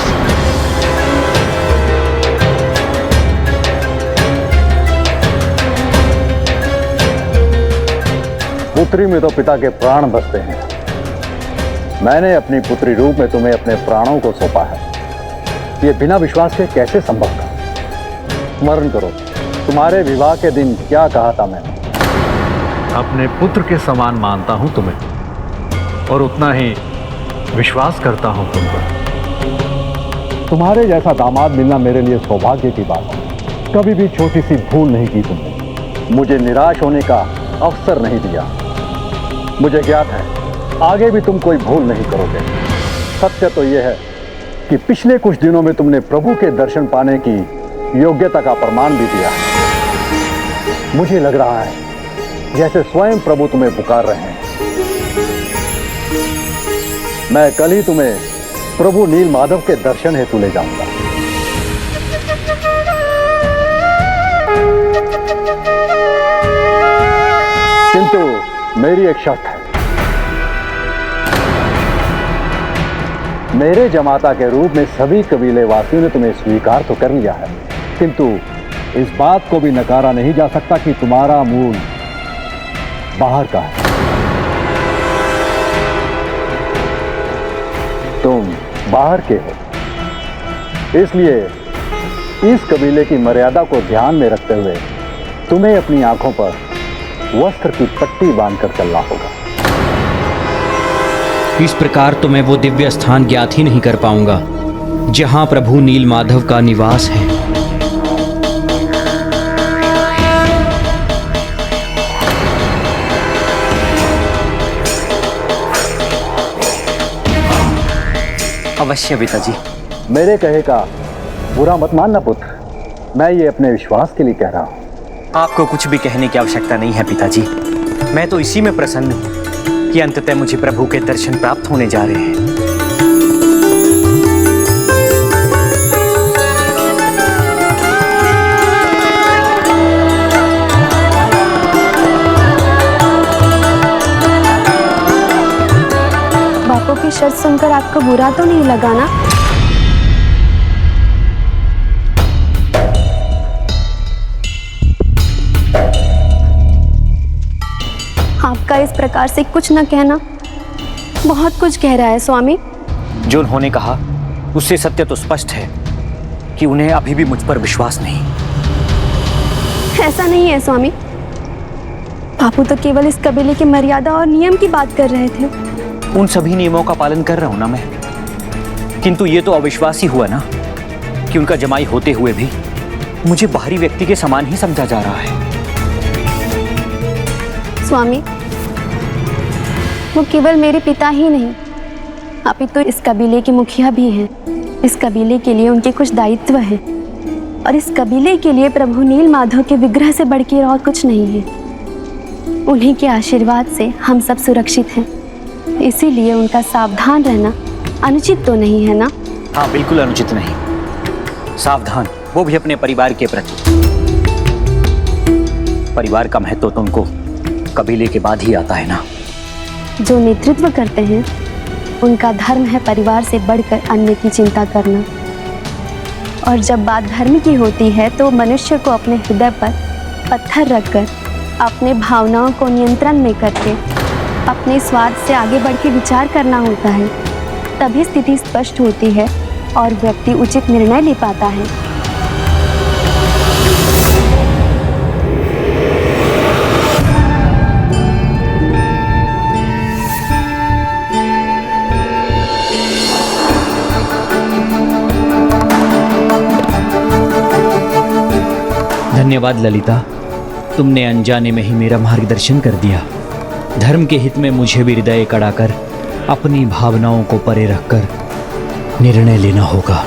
पुत्री में तो पिता के प्राण बसते हैं। मैंने अपनी पुत्री रूप में तुम्हें अपने प्राणों को सौंपा है। ये बिना विश्वास के कैसे संभव था? स्मरण करो, तुम्हारे विवाह के दिन क्या कहा था मैंने? अपने पुत्र के समान मानता हूं तुम्हें और उतना ही विश्वास करता हूं तुम पर। तुम्हारे जैसा दामाद मिलना मेरे लिए सौभाग्य की बात है। कभी भी छोटी सी भूल नहीं की तुमने, मुझे निराश होने का अवसर नहीं दिया। मुझे ज्ञात है आगे भी तुम कोई भूल नहीं करोगे। सत्य तो यह है कि पिछले कुछ दिनों में तुमने प्रभु के दर्शन पाने की योग्यता का प्रमाण भी दिया। मुझे लग रहा है जैसे स्वयं प्रभु तुम्हें पुकार रहे हैं। मैं कल ही तुम्हें प्रभु नील माधव के दर्शन हेतु ले जाऊंगा। किंतु मेरी एक शर्त है। मेरे जमाता के रूप में सभी कबीले वासियों ने तुम्हें स्वीकार तो कर लिया है, किंतु इस बात को भी नकारा नहीं जा सकता कि तुम्हारा मूल बाहर का है। तुम बाहर के हो, इसलिए इस कबीले की मर्यादा को ध्यान में रखते हुए तुम्हें अपनी आंखों पर वस्त्र की पट्टी बांधकर चलना होगा। इस प्रकार तो मैं वो दिव्य स्थान ज्ञात ही नहीं कर पाऊंगा जहां प्रभु नील माधव का निवास है। अवश्य पिताजी। मेरे कहे का बुरा मत मानना पुत्र, मैं ये अपने विश्वास के लिए कह रहा हूं। आपको कुछ भी कहने की आवश्यकता नहीं है पिताजी। मैं तो इसी में प्रसन्न हूं कि अंततः मुझे प्रभु के दर्शन प्राप्त होने जा रहे हैं। बापू की शर्त सुनकर आपको बुरा तो नहीं लगा ना? आपका इस प्रकार से कुछ न कहना बहुत कुछ कह रहा है स्वामी। जो उन्होंने कहा उससे सत्य तो स्पष्ट है कि उन्हें अभी भी मुझ पर विश्वास नहीं। ऐसा नहीं है स्वामी, बापू तो केवल इस कबीले की मर्यादा और नियम की बात कर रहे थे। उन सभी नियमों का पालन कर रहा हूं ना मैं, किंतु ये तो अविश्वास ही हुआ ना कि उनका जमाई होते हुए भी मुझे बाहरी व्यक्ति के समान ही समझा जा रहा है। स्वामी, वो केवल मेरे पिता ही नहीं, अपितु इस कबीले के मुखिया भी हैं। इस कबीले के लिए उनके कुछ दायित्व हैं और इस कबीले के लिए प्रभु नील माधव के विग्रह से बढ़कर और कुछ नहीं है। उन्हीं के आशीर्वाद से हम सब सुरक्षित हैं, इसीलिए उनका सावधान रहना अनुचित तो नहीं है ना? हाँ, बिल्कुल अनुचित नहीं। सावधान, वो भी अपने परिवार के प्रति। परिवार का महत्व तो उनको कबीले के बाद ही आता है ना। जो नेतृत्व करते हैं उनका धर्म है परिवार से बढ़कर अन्य की चिंता करना। और जब बात धर्म की होती है तो मनुष्य को अपने हृदय पर पत्थर रखकर अपने भावनाओं को नियंत्रण में करके अपने स्वार्थ से आगे बढ़ के विचार करना होता है। तभी स्थिति स्पष्ट होती है और व्यक्ति उचित निर्णय ले पाता है। धन्यवाद ललिता, तुमने अनजाने में ही मेरा मार्गदर्शन कर दिया। धर्म के हित में मुझे भी हृदय कड़ा कर अपनी भावनाओं को परे रखकर निर्णय लेना होगा।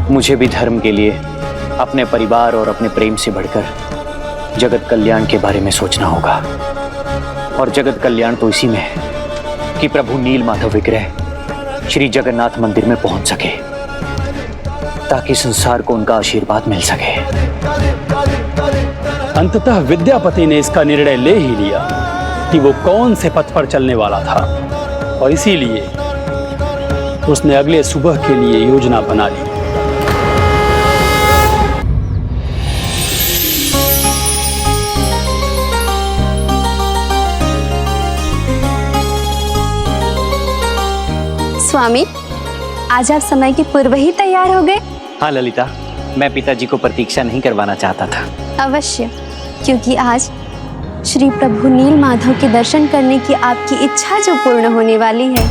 मुझे भी धर्म के लिए अपने परिवार और अपने प्रेम से बढ़कर जगत कल्याण के बारे में सोचना होगा। और जगत कल्याण तो इसी में है कि प्रभु नील माधव विग्रह श्री जगन्नाथ मंदिर में पहुंच सके, ताकि संसार को उनका आशीर्वाद मिल सके। अंततः विद्यापति ने इसका निर्णय ले ही लिया कि वो कौन से पथ पर चलने वाला था, और इसीलिए उसने अगले सुबह के लिए योजना बना ली। स्वामी, आज आप समय के पूर्व ही तैयार हो गए। हाँ ललिता, मैं पिताजी को प्रतीक्षा नहीं करवाना चाहता था। अवश्य, क्योंकि आज श्री प्रभु नील माधव के दर्शन करने की आपकी इच्छा जो पूर्ण होने वाली है।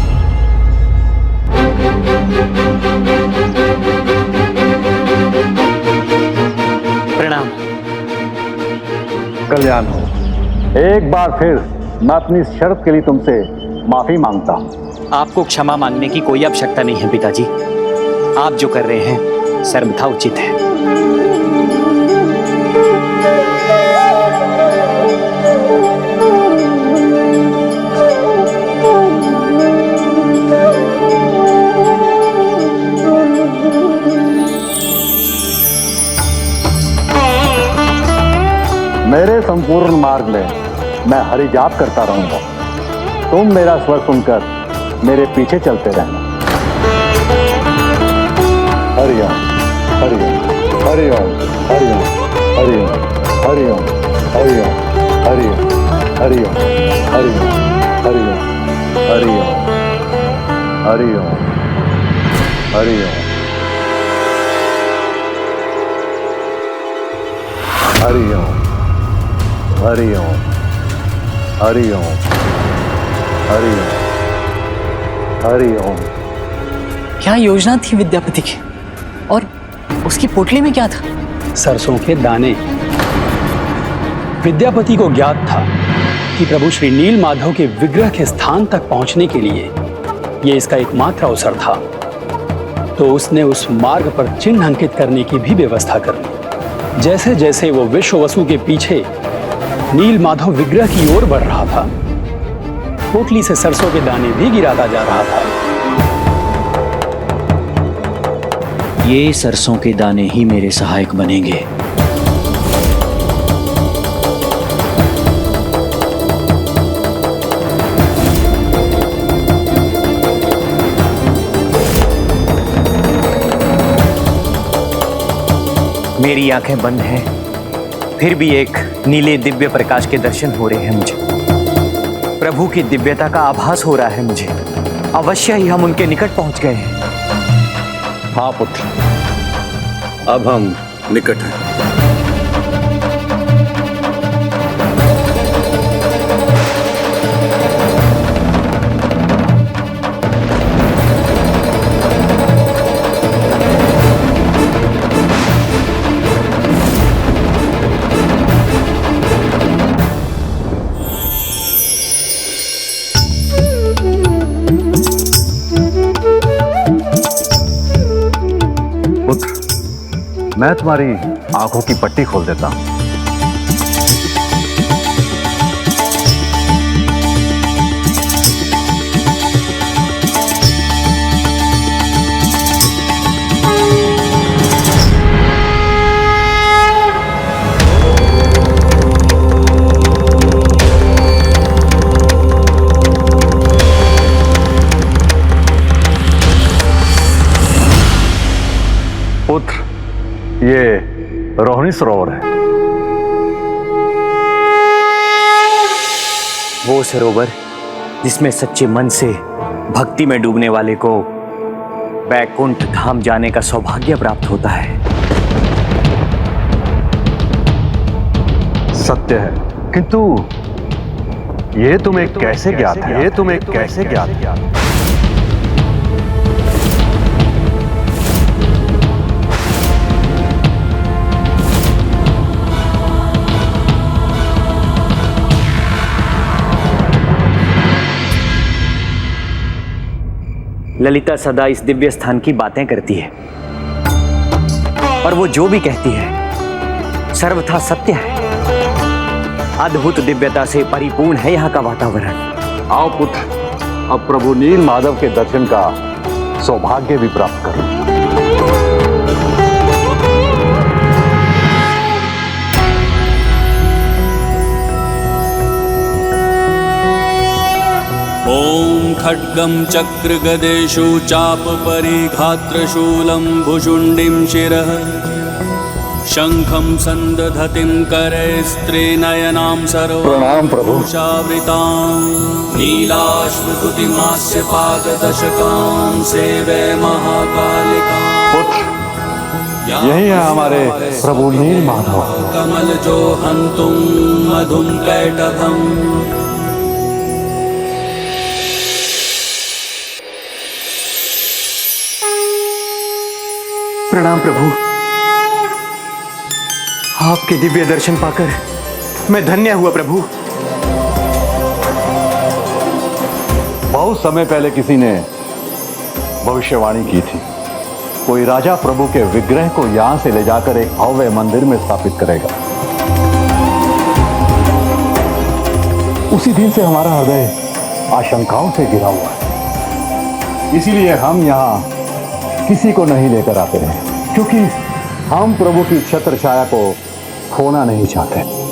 प्रणाम। कल्याण हो। एक बार फिर मैं अपनी शर्त के लिए तुमसे माफी मांगता हूँ। आपको क्षमा मांगने की कोई आवश्यकता नहीं है पिताजी। आप जो कर रहे हैं सर्वथा उचित है। मेरे संपूर्ण मार्ग में मैं हरि जाप करता रहूंगा। तुम मेरा स्वर सुनकर मेरे पीछे चलते रहना। हरि ओम, हरि ओम, हरि ओम, हरि ओम, हरि ओम, हरि ओम, हरि ओम, हरि ओम, हरि ओम, हरि ओम, हरि ओम, हरि ओम, हरि ओम, हरि ओम, हरि ओम, हरि ओम, हरि ओम, हरि ओम, हरि ओम। क्या योजना थी विद्यापति की, और उसकी पोटली में क्या था? सरसों के दाने। विद्यापति को ज्ञात था कि प्रभु श्री नील माधव के विग्रह के स्थान तक पहुंचने के लिए यह इसका एकमात्र अवसर था, तो उसने उस मार्ग पर चिन्ह अंकित करने की भी व्यवस्था कर ली। जैसे जैसे वो विश्व वसु के पीछे नील माधव विग्रह की ओर बढ़ रहा था, पोटली से सरसों के दाने भी गिराता जा रहा था। ये सरसों के दाने ही मेरे सहायक बनेंगे। मेरी आंखें बंद हैं, फिर भी एक नीले दिव्य प्रकाश के दर्शन हो रहे हैं मुझे। प्रभु की दिव्यता का आभास हो रहा है मुझे। अवश्य ही हम उनके निकट पहुंच गए हैं। हाँ पुत्र, अब हम निकट हैं। मैं तुम्हारी आंखों की पट्टी खोल देता हूं। रोहिणी सरोवर है। वो सरोवर जिसमें सच्चे मन से भक्ति में डूबने वाले को बैकुंठ धाम जाने का सौभाग्य प्राप्त होता है। सत्य है, किंतु ये तुम्हें कैसे ज्ञात है? ये तुम्हें कैसे ज्ञात है? ललिता सदा इस दिव्य स्थान की बातें करती है और वो जो भी कहती है सर्वथा सत्य है। अद्भुत दिव्यता से परिपूर्ण है यहाँ का वातावरण। आओ पुत्र, अब प्रभु नील माधव के दर्शन का सौभाग्य भी प्राप्त करो। ॐ खड्गं चक्रगदेषु चापपरिघात्रशूलं भुशुण्डिं शिरः शङ्खं सन्दधतिं करैस्त्रिनयनां सर्वभूषावृतां नीलाश्वधुतिमास्य पाददशकां सेवे महाकालिकां। यही है हमारे प्रभु नील माधव। कमलजो हन्तुं मधुं कैटभम्। प्रणाम प्रभु। आपके दिव्य दर्शन पाकर मैं धन्य हुआ प्रभु। बहुत समय पहले किसी ने भविष्यवाणी की थी, कोई राजा प्रभु के विग्रह को यहां से ले जाकर एक भव्य मंदिर में स्थापित करेगा। उसी दिन से हमारा हृदय आशंकाओं से घिरा हुआ है, इसीलिए हम यहां किसी को नहीं लेकर आते हैं, क्योंकि हम प्रभु की छत्र छाया को खोना नहीं चाहते।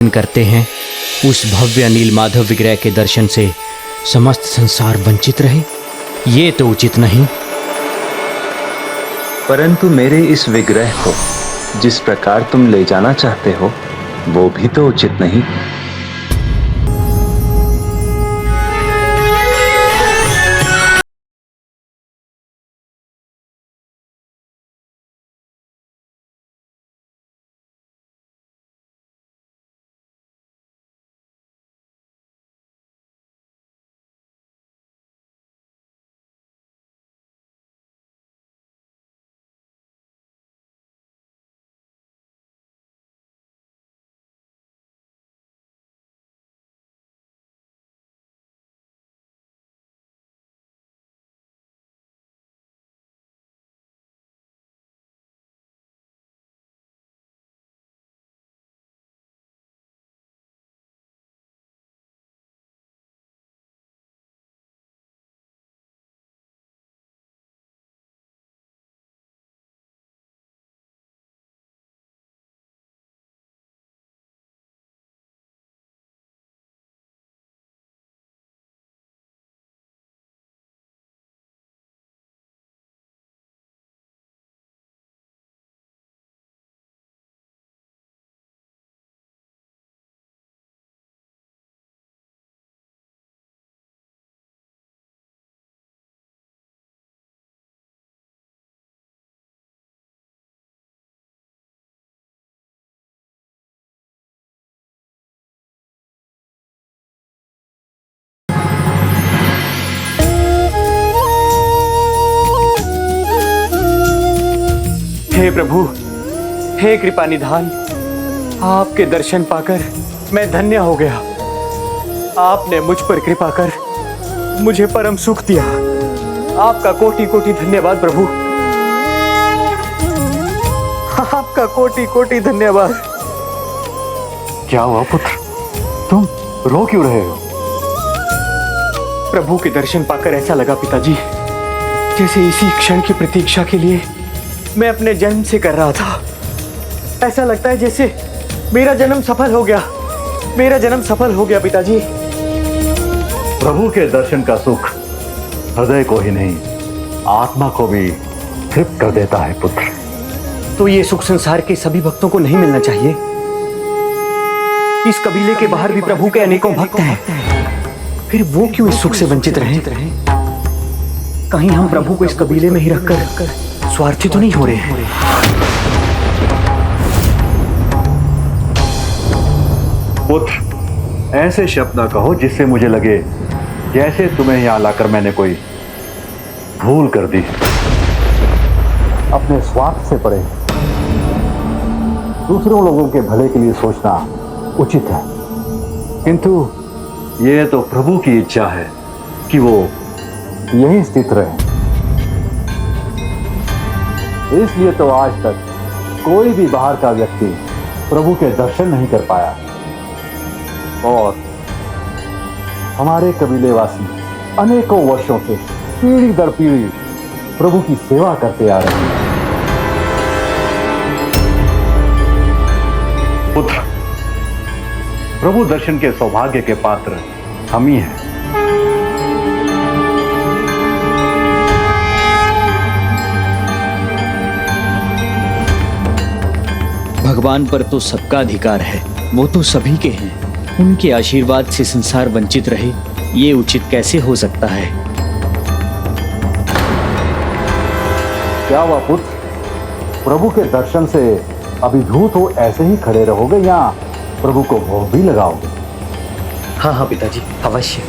करते हैं उस भव्य नीलमाधव विग्रह के दर्शन से समस्त संसार वंचित रहे, ये तो उचित नहीं। परंतु मेरे इस विग्रह को जिस प्रकार तुम ले जाना चाहते हो वो भी तो उचित नहीं। हे प्रभु, हे कृपा निधान, आपके दर्शन पाकर मैं धन्य हो गया। आपने मुझ पर कृपा कर मुझे परम सुख दिया। आपका कोटि कोटि धन्यवाद प्रभु, आपका कोटि कोटि धन्यवाद। क्या हुआ पुत्र, तुम रो क्यों रहे हो? प्रभु के दर्शन पाकर ऐसा लगा पिताजी, जैसे इसी क्षण की प्रतीक्षा के लिए मैं अपने जन्म से कर रहा था। ऐसा लगता है जैसे मेरा जन्म सफल हो गया, मेरा जन्म सफल हो गया पिताजी। प्रभु के दर्शन का सुख हृदय को ही नहीं, आत्मा को भी तृप्त कर देता है पुत्र। तो ये सुख संसार के सभी भक्तों को नहीं मिलना चाहिए? इस कबीले के बाहर भी प्रभु के अनेकों भक्त हैं, फिर वो क्यों इस सुख से वंचित रहे? कहीं हम प्रभु को इस कबीले में ही रखकर स्वार्थी तो नहीं हो रहे हैं? पुत्र, ऐसे शब्द ना कहो जिससे मुझे लगे जैसे तुम्हें यहां लाकर मैंने कोई भूल कर दी। अपने स्वार्थ से परे दूसरों लोगों के भले के लिए सोचना उचित है, किंतु यह तो प्रभु की इच्छा है कि वो यहीं स्थित रहे। इसलिए तो आज तक कोई भी बाहर का व्यक्ति प्रभु के दर्शन नहीं कर पाया, और हमारे कबीलेवासी अनेकों वर्षों से पीढ़ी दर पीढ़ी प्रभु की सेवा करते आ रहे हैं। पुत्र, प्रभु दर्शन के सौभाग्य के पात्र हम ही हैं। भगवान पर तो सबका अधिकार है, वो तो सभी के हैं। उनके आशीर्वाद से संसार वंचित रहे, ये उचित कैसे हो सकता है? क्या हुआ पुत्र, प्रभु के दर्शन से अभिभूत हो ऐसे ही खड़े रहोगे या प्रभु को भोग भी लगाओगे? हाँ हाँ पिताजी, अवश्य।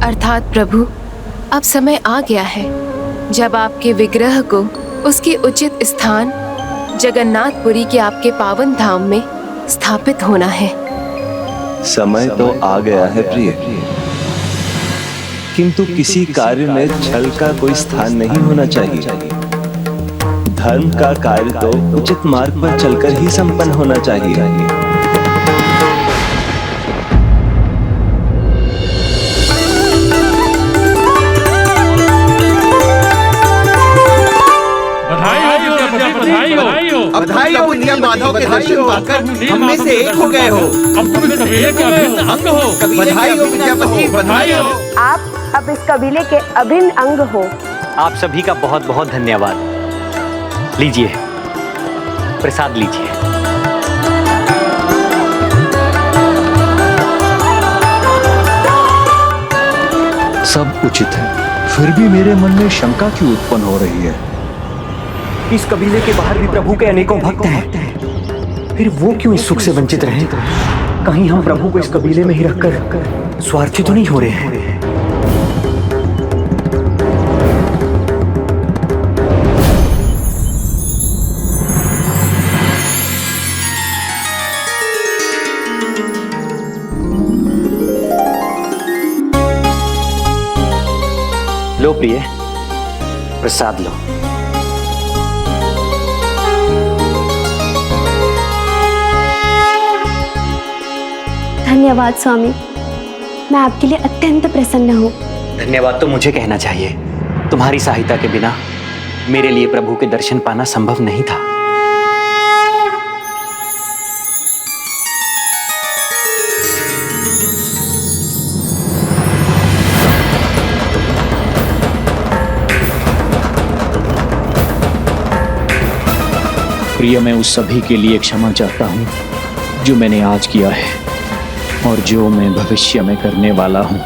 अर्थात प्रभु, अब समय आ गया है जब आपके विग्रह को उसके उचित स्थान जगन्नाथपुरी के आपके पावन धाम में स्थापित होना है। समय तो आ गया है प्रिय, किंतु किसी कार्य में छल का कोई स्थान नहीं होना चाहिए। धर्म का कार्य तो उचित मार्ग पर चलकर ही संपन्न होना चाहिए। बधाई हो विद्या माधव के दर्शन पाकर हम में से एक हो गए हो। अब तुम इस कबीले के अभिन्न अंग हो। बधाई हो विद्यापति, बधाई हो। आप अब इस कबीले के अभिन्न अंग हो। आप सभी का बहुत बहुत धन्यवाद। लीजिए प्रसाद लीजिए। सब उचित है, फिर भी मेरे मन में शंका क्यों उत्पन्न हो रही है? इस कबीले के बाहर भी प्रभु के अनेकों भक्त हैं, फिर वो क्यों इस सुख से वंचित रहे? कहीं हम प्रभु को इस कबीले में ही रखकर स्वार्थी तो नहीं हो रहे हैं? लो प्रिय, प्रसाद लो। धन्यवाद स्वामी, मैं आपके लिए अत्यंत प्रसन्न हूँ। धन्यवाद तो मुझे कहना चाहिए। तुम्हारी सहायता के बिना मेरे लिए प्रभु के दर्शन पाना संभव नहीं था। प्रिय, मैं उस सभी के लिए क्षमा चाहता हूँ जो मैंने आज किया है और जो मैं भविष्य में करने वाला हूँ।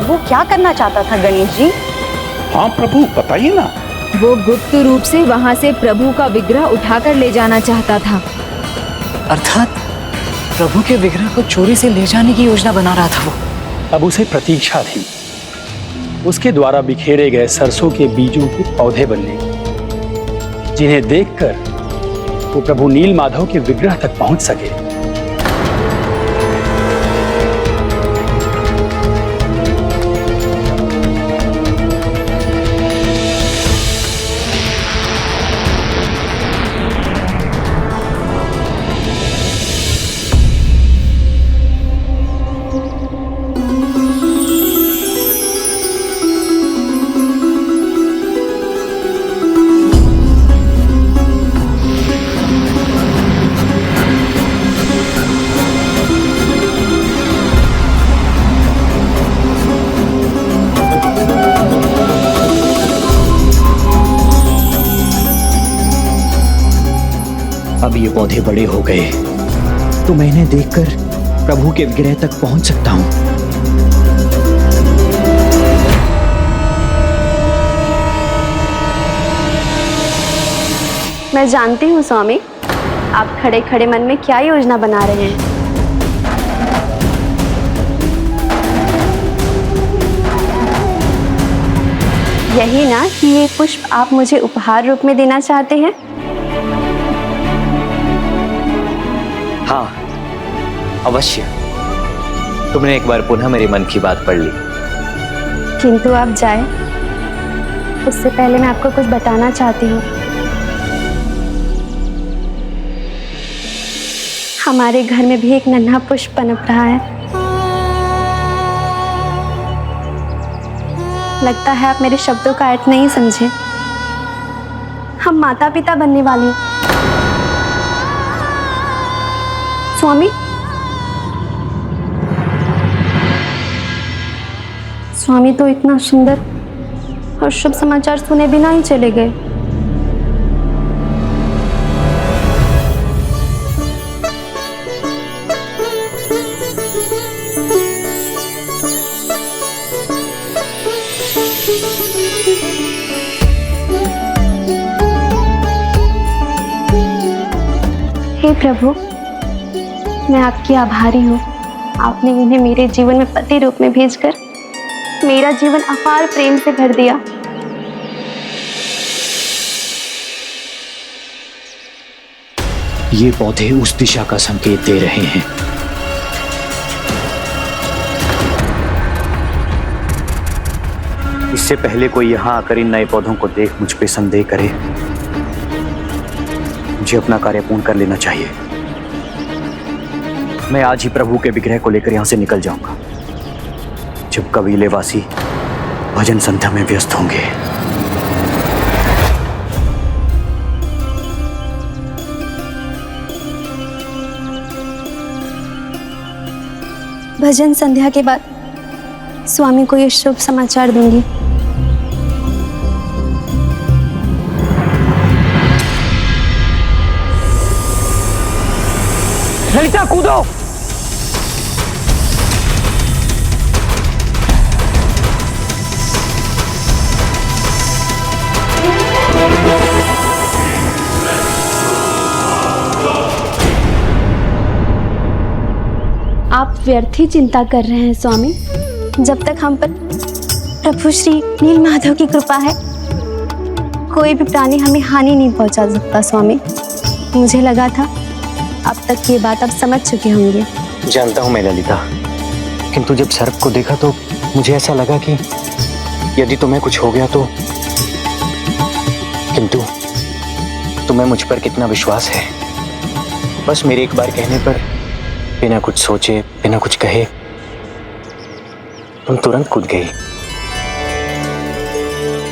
अब वो क्या करना चाहता था गणेश जी? हाँ प्रभु बताइए ना। वो गुप्त रूप से वहाँ से प्रभु का विग्रह उठाकर ले जाना चाहता था। अर्थात प्रभु के विग्रह को चोरी से ले जाने की योजना बना रहा था वो। अब उसे प्रतीक्षा थी उसके द्वारा बिखेरे गए सरसों के बीजों के पौधे बनने की, जिन्हें देखकर वो प्रभु नील माधव के विग्रह तक पहुंच सके। अब ये पौधे बड़े हो गए तो मैं इन्हें देखकर प्रभु के विग्रह तक पहुंच सकता हूं। मैं जानती हूँ स्वामी, आप खड़े खड़े मन में क्या योजना बना रहे हैं। यही ना कि ये पुष्प आप मुझे उपहार रूप में देना चाहते हैं? हाँ अवश्य। तुमने एक बार पुनः मेरे मन की बात पढ़ ली। किंतु आप जाए उससे पहले मैं आपको कुछ बताना चाहती हूँ। हमारे घर में भी एक नन्हा पुष्प पनप रहा है। लगता है आप मेरे शब्दों का अर्थ नहीं समझे। हम माता पिता बनने वाले हैं। स्वामी, स्वामी तो इतना सुंदर और शुभ समाचार सुने बिना ही चले गए। हे प्रभु, मैं आपकी आभारी हूँ। आपने इन्हें मेरे जीवन में पति रूप में भेजकर मेरा जीवन अपार प्रेम से भर दिया। ये पौधे उस दिशा का संकेत दे रहे हैं। इससे पहले कोई यहाँ आकर इन नए पौधों को देख मुझ पे संदेह करे, मुझे अपना कार्य पूर्ण कर लेना चाहिए। मैं आज ही प्रभु के विग्रह को लेकर यहां से निकल जाऊंगा, जब कबीले वासी भजन संध्या में व्यस्त होंगे। भजन संध्या के बाद स्वामी को ये शुभ समाचार दूंगी। ललिता कूदो। आप व्यर्थ ही चिंता कर रहे हैं स्वामी। जब तक हम पर प्रभु श्री नील माधव की कृपा है, कोई भी प्राणी हमें हानि नहीं पहुंचा सकता स्वामी। मुझे लगा था अब तक ये बात आप समझ चुके होंगे। जानता हूं मैं ललिता, किंतु जब सर्प को देखा तो मुझे ऐसा लगा कि यदि तुम्हें कुछ हो गया तो। किंतु तुम्हें मुझ पर कितना विश्वास है। बस मेरे एक बार कहने पर बिना कुछ सोचे, बिना कुछ कहे तुम तुरंत कूद गई।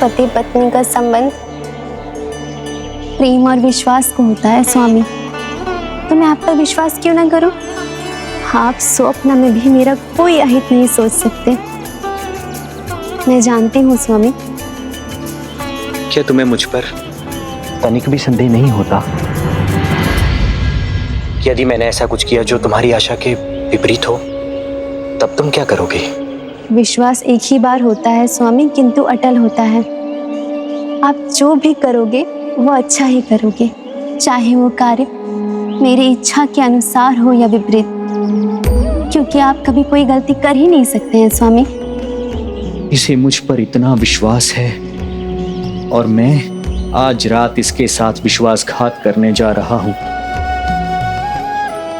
पति पत्नी का संबंध प्रेम और विश्वास को होता है स्वामी। तो मैं आप पर विश्वास क्यों ना करूं? आप स्वप्न में भी मेरा कोई अहित नहीं सोच सकते। मैं जानती हूँ स्वामी। क्या तुम्हें मुझ पर तनिक भी संदेह नहीं होता? यदि मैंने ऐसा कुछ किया जो तुम्हारी आशा के विपरीत हो, तब तुम क्या करोगे? विश्वास एक ही बार होता है स्वामी, किंतु अटल होता है। आप जो भी करोगे वो अच्छा ही करोगे, चाहे वो कार्य मेरी इच्छा के अनुसार हो या विपरीत, क्योंकि आप कभी कोई गलती कर ही नहीं सकते हैं स्वामी। इसे मुझ पर इतना विश्वास है और मैं आज रात इसके साथ विश्वासघात करने जा रहा हूं।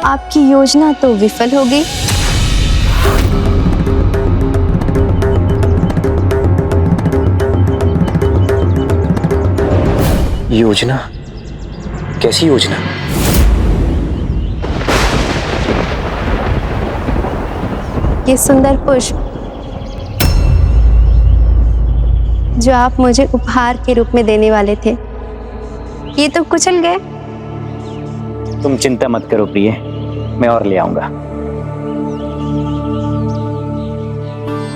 आपकी योजना तो विफल हो गई। योजना? कैसी योजना? ये सुंदर पुष्प जो आप मुझे उपहार के रूप में देने वाले थे, ये तो कुचल गए। तुम चिंता मत करो प्रिय, मैं और ले आऊंगा।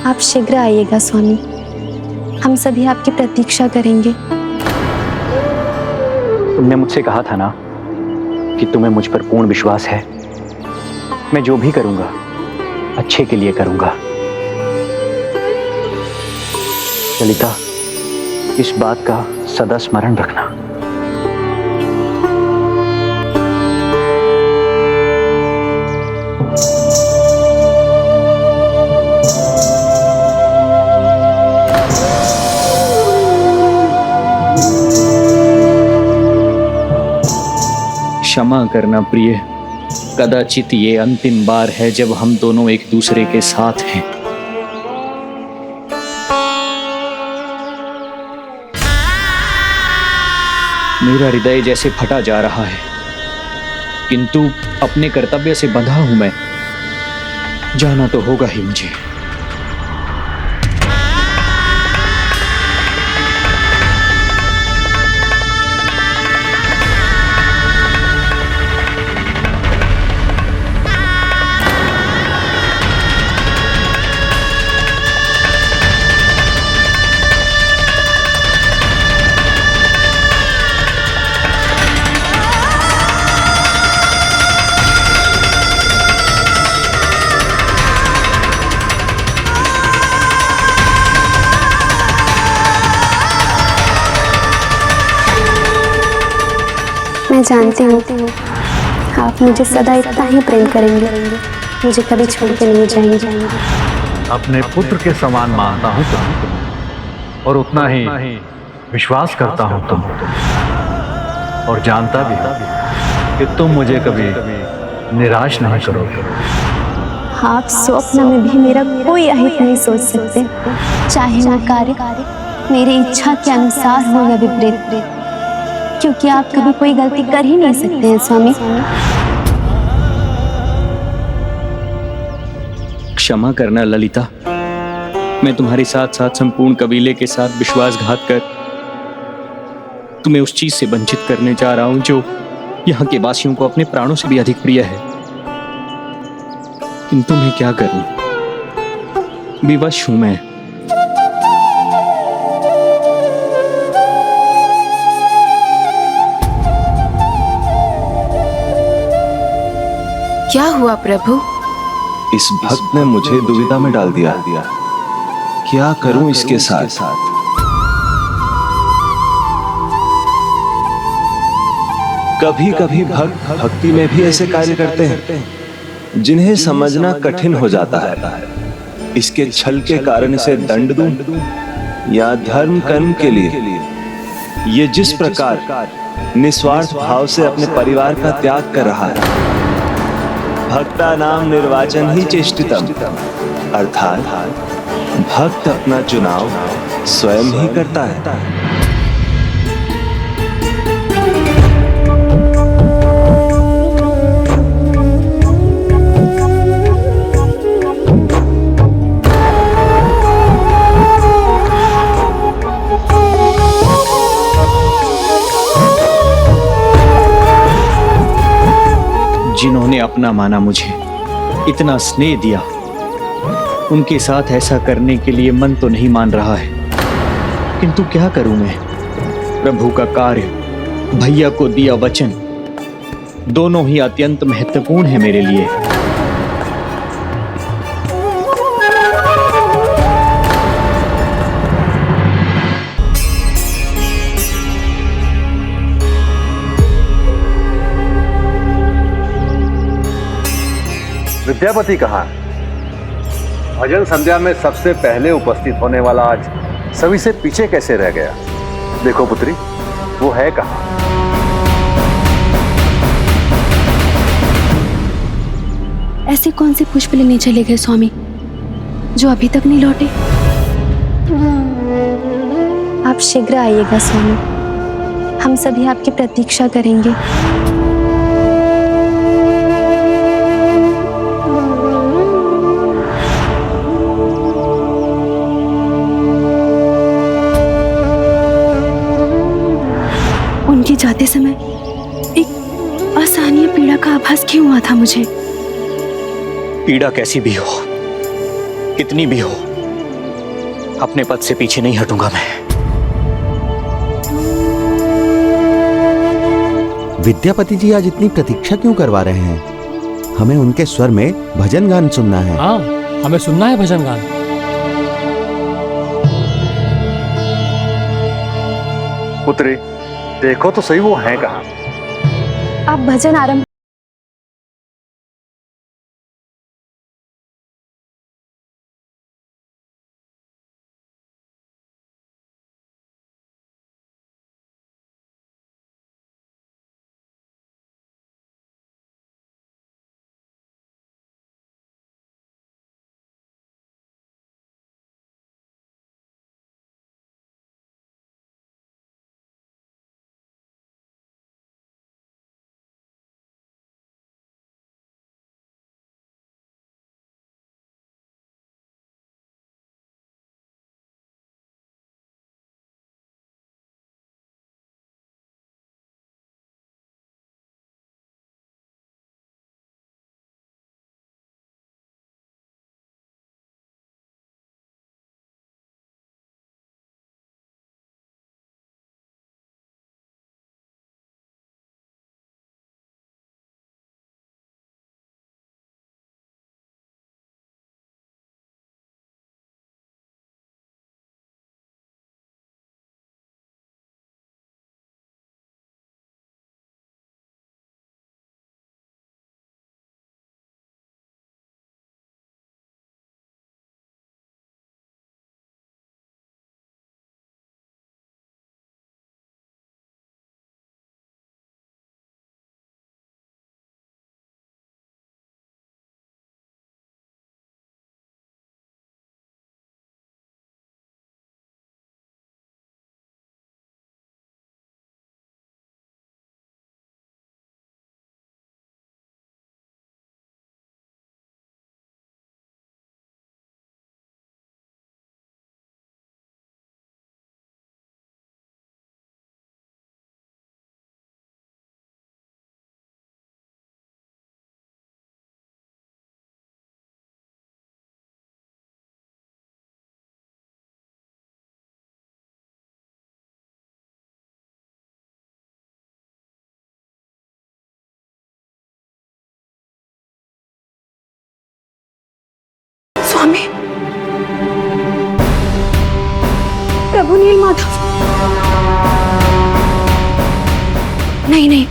आप शीघ्र आइएगा स्वामी, हम सभी आपकी प्रतीक्षा करेंगे। तुमने मुझसे कहा था ना कि तुम्हें मुझ पर पूर्ण विश्वास है। मैं जो भी करूंगा अच्छे के लिए करूंगा। ललिता, इस बात का सदा स्मरण रखना। क्षमा करना प्रिय, कदाचित ये अंतिम बार है जब हम दोनों एक दूसरे के साथ हैं। मेरा हृदय जैसे फटा जा रहा है, किंतु अपने कर्तव्य से बंधा हूं मैं। जाना तो होगा ही मुझे। मैं जानती हूँ आप मुझे सदा इतना ही प्रेम करेंगे, मुझे कभी छोड़ के नहीं जाएंगे। अपने पुत्र के समान मानता हूँ तुम्हें और उतना ही विश्वास करता हूँ तुम, और जानता भी कि तुम मुझे कभी निराश नहीं करोगे। आप स्वप्न में भी मेरा कोई अहित नहीं सोच सकते, चाहे वो कार्य मेरी इच्छा के अनुसार हो या विपरीत, क्योंकि आप कभी कोई गलती कर ही नहीं सकते हैं स्वामी। क्षमा करना ललिता, मैं तुम्हारे साथ साथ संपूर्ण कबीले के साथ विश्वासघात कर तुम्हें उस चीज से वंचित करने जा रहा हूं जो यहाँ के वासियों को अपने प्राणों से भी अधिक प्रिय है। किंतु मैं क्या करूं, विवश हूं मैं। क्या हुआ प्रभु? इस भक्त ने मुझे दुविधा में डाल दिया। क्या करूं इसके साथ? कभी कभी भक्त भक्ति में भी ऐसे कार्य करते हैं जिन्हें समझना कठिन हो जाता है। इसके छल के कारण इसे दंड दूं या धर्म कर्म के लिए ये जिस प्रकार निस्वार्थ भाव से अपने परिवार का त्याग कर रहा है, भक्ता नाम निर्वाचन ही चेष्टितम, अर्थात भक्त अपना चुनाव स्वयं ही करता है। जिन्होंने अपना माना, मुझे इतना स्नेह दिया, उनके साथ ऐसा करने के लिए मन तो नहीं मान रहा है, किंतु क्या करूं मैं। प्रभु का कार्य, भैया को दिया वचन, दोनों ही अत्यंत महत्वपूर्ण है मेरे लिए। विद्यापति कहाँ है? भजन संध्या में सबसे पहले उपस्थित होने वाला आज सभी से पीछे कैसे रह गया? देखो पुत्री, वो है कहाँ? ऐसे कौन से पुष्प लेने चले गए स्वामी जो अभी तक नहीं लौटे? आप शीघ्र आइएगा स्वामी, हम सभी आपकी प्रतीक्षा करेंगे। उनके जाते समय एक असहनीय पीड़ा का आभास क्यों हुआ था मुझे? पीड़ा कैसी भी हो, कितनी भी हो, अपने पद से पीछे नहीं हटूंगा मैं। विद्यापति जी आज इतनी प्रतीक्षा क्यों करवा रहे हैं? हमें उनके स्वर में भजन गान सुनना है। हाँ, हमें सुनना है भजन गान। पुत्री, देखो तो सही, वो है कहाँ? आप भजन आरंभ। स्वामी, प्रभु नीलमाधव। नहीं नहीं,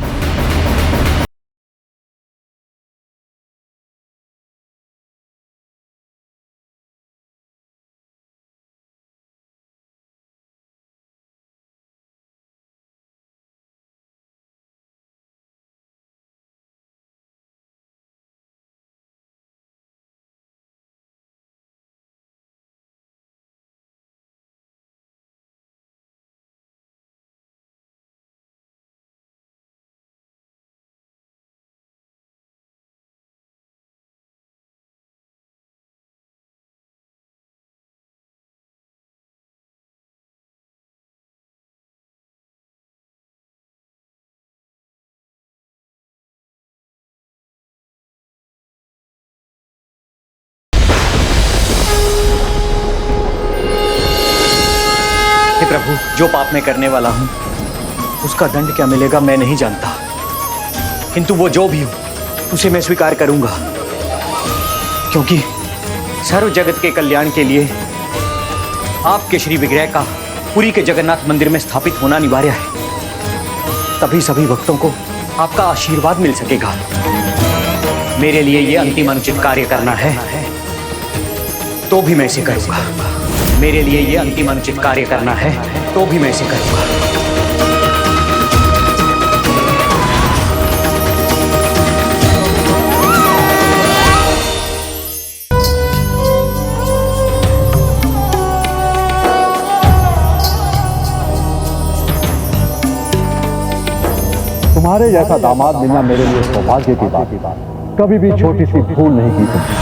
हे प्रभु, जो पाप मैं करने वाला हूं उसका दंड क्या मिलेगा मैं नहीं जानता, किंतु वो जो भी हो उसे मैं स्वीकार करूंगा, क्योंकि सर्व जगत के कल्याण के लिए आपके श्री विग्रह का पुरी के जगन्नाथ मंदिर में स्थापित होना अनिवार्य है। तभी सभी भक्तों को आपका आशीर्वाद मिल सकेगा। मेरे लिए ये अंतिम अनुचित कार्य करना है तो भी मैं इसे करूंगा। मेरे लिए ये अंतिम अनुचित कार्य करना है तो भी मैं इसे करूंगा। तुम्हारे जैसा दामाद मिलना मेरे लिए सौभाग्य की बात। कभी भी छोटी सी भूल नहीं की तुमने।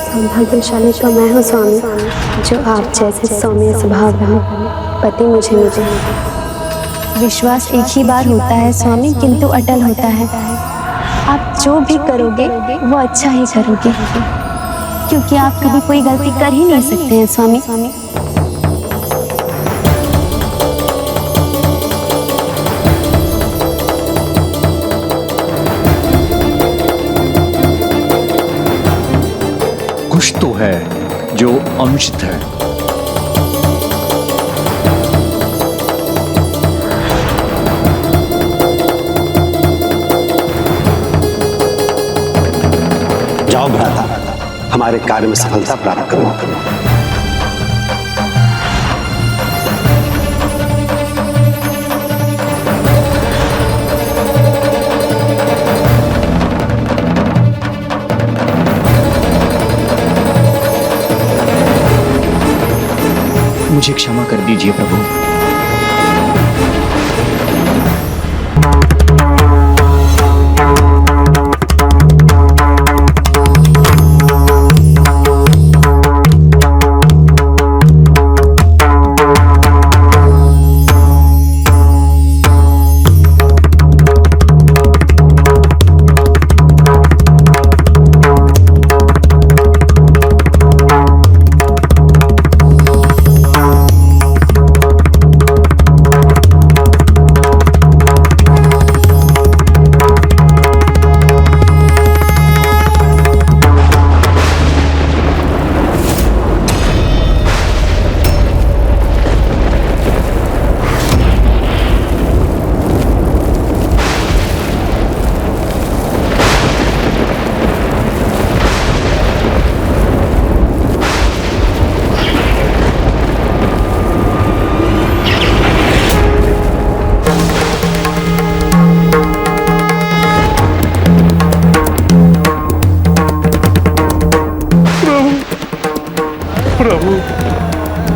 सौभाग्यशाली तो मैं हूँ स्वामी, जो आप जैसे सौम्य स्वभाव वाले पति मुझे मिले। विश्वास एक ही बार होता है स्वामी, किंतु अटल होता है। आप जो भी करोगे वो अच्छा ही करोगे, क्योंकि आप कभी कोई गलती कर ही नहीं सकते हैं स्वामी। कुछ तो है जो अनुचित है। जाओ भ्राता, हमारे कार्य में सफलता प्राप्त करो। मुझे क्षमा कर दीजिए प्रभु।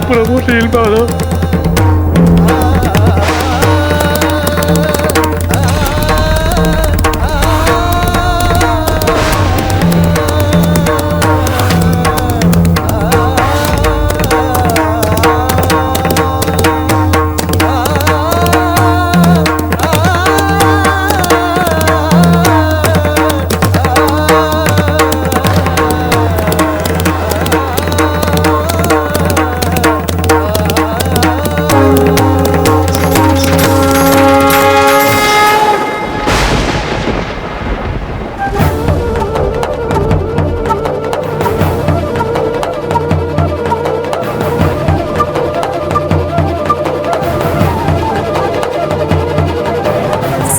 प्रभु नीलमाधव,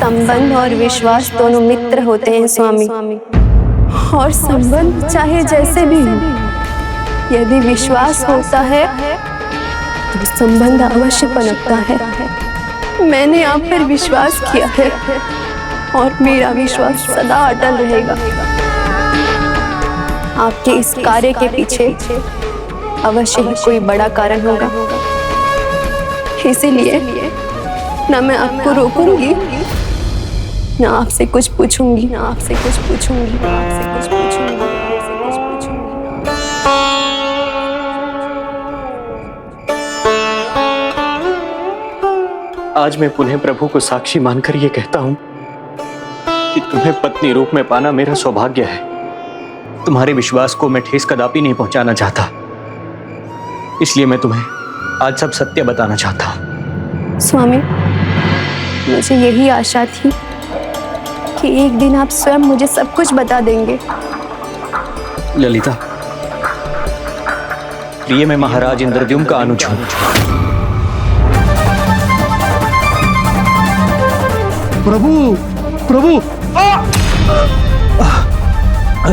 संबंध और विश्वास दोनों मित्र होते हैं स्वामी, और संबंध चाहे जैसे भी हो, यदि विश्वास होता है तो संबंध अवश्य पनपता है। मैंने आप पर विश्वास किया है और मेरा विश्वास सदा अटल रहेगा। आपके इस कार्य के पीछे अवश्य ही कोई बड़ा कारण होगा, इसीलिए न मैं आपको रोकूंगी, ना आपसे कुछ पूछूंगी, ना आपसे कुछ पूछूंगी, ना आपसे कुछ पूछूंगी, ना आपसे कुछ पूछूंगी। आज मैं पुनः प्रभु को साक्षी मानकर ये कहता हूं कि तुम्हें पत्नी रूप में पाना मेरा सौभाग्य है। तुम्हारे विश्वास को मैं ठेस कदापि नहीं पहुंचाना चाहता, इसलिए मैं तुम्हें आज सब सत्य बताना चाहता हूं। स्वामी, मुझे यही आशा थी कि एक दिन आप स्वयं मुझे सब कुछ बता देंगे। ललिता, प्रिय मैं महाराज इंद्रद्युम्न का अनुज हूं। प्रभु प्रभु ये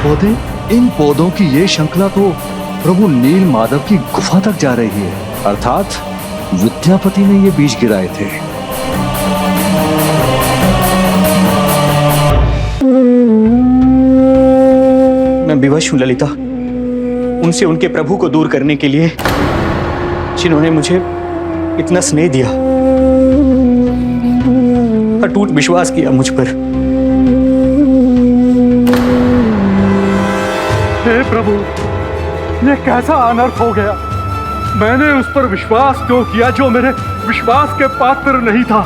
पौधे, इन पौधों की ये श्रृंखला तो प्रभु नील माधव की गुफा तक जा रही है। अर्थात विद्यापति ने ये बीज गिराए थे। मैं विवश हूं ललिता, उनसे उनके प्रभु को दूर करने के लिए जिन्होंने मुझे इतना स्नेह दिया, अटूट विश्वास किया मुझ पर। हे प्रभु, ये कैसा अनर्थ हो गया। मैंने उस पर विश्वास क्यों किया जो मेरे विश्वास के पात्र नहीं था।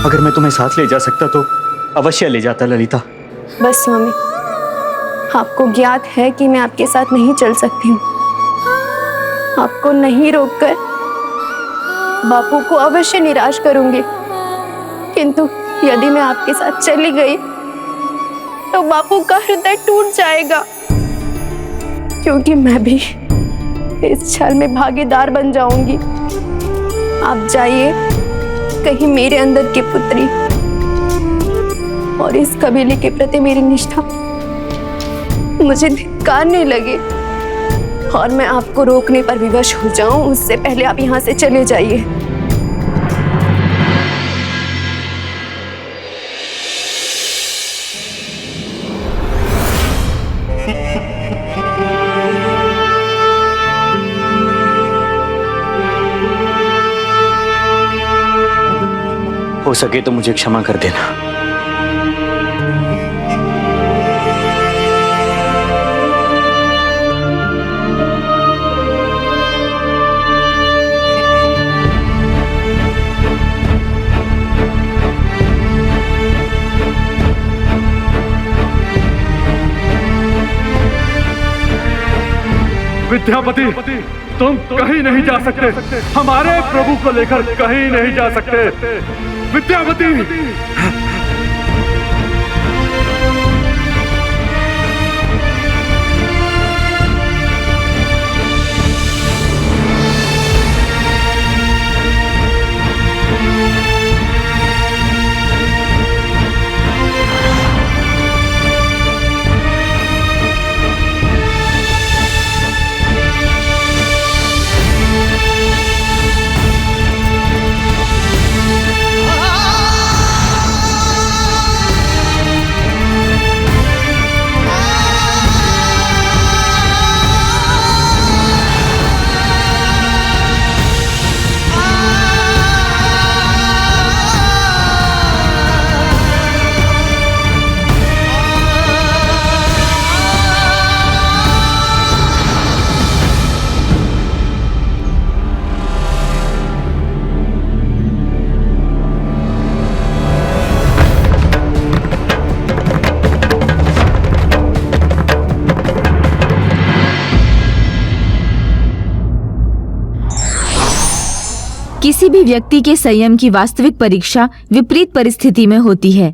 अगर मैं तुम्हें साथ ले जा सकता तो अवश्य ले जाता ललिता। बस स्वामी, आपको ज्ञात है कि मैं आपके साथ नहीं चल सकती हूँ। आपको नहीं रोककर बापू को अवश्य निराश करूंगी, किंतु यदि मैं आपके साथ चली गई तो बापू का हृदय टूट जाएगा, क्योंकि मैं भी इस छल में भागीदार बन जाऊंगी। आप जाइए, कहीं मेरे अंदर की पुत्री और इस कबीले के प्रति मेरी निष्ठा मुझे धिक्कारने लगे और मैं आपको रोकने पर विवश हो जाऊं, उससे पहले आप यहां से चले जाइए। हो सके तो मुझे क्षमा कर देना। विद्यापति, तुम कहीं नहीं जा सकते। हमारे प्रभु को लेकर कहीं नहीं जा सकते। विद्यापति, किसी भी व्यक्ति के संयम की वास्तविक परीक्षा विपरीत परिस्थिति में होती है।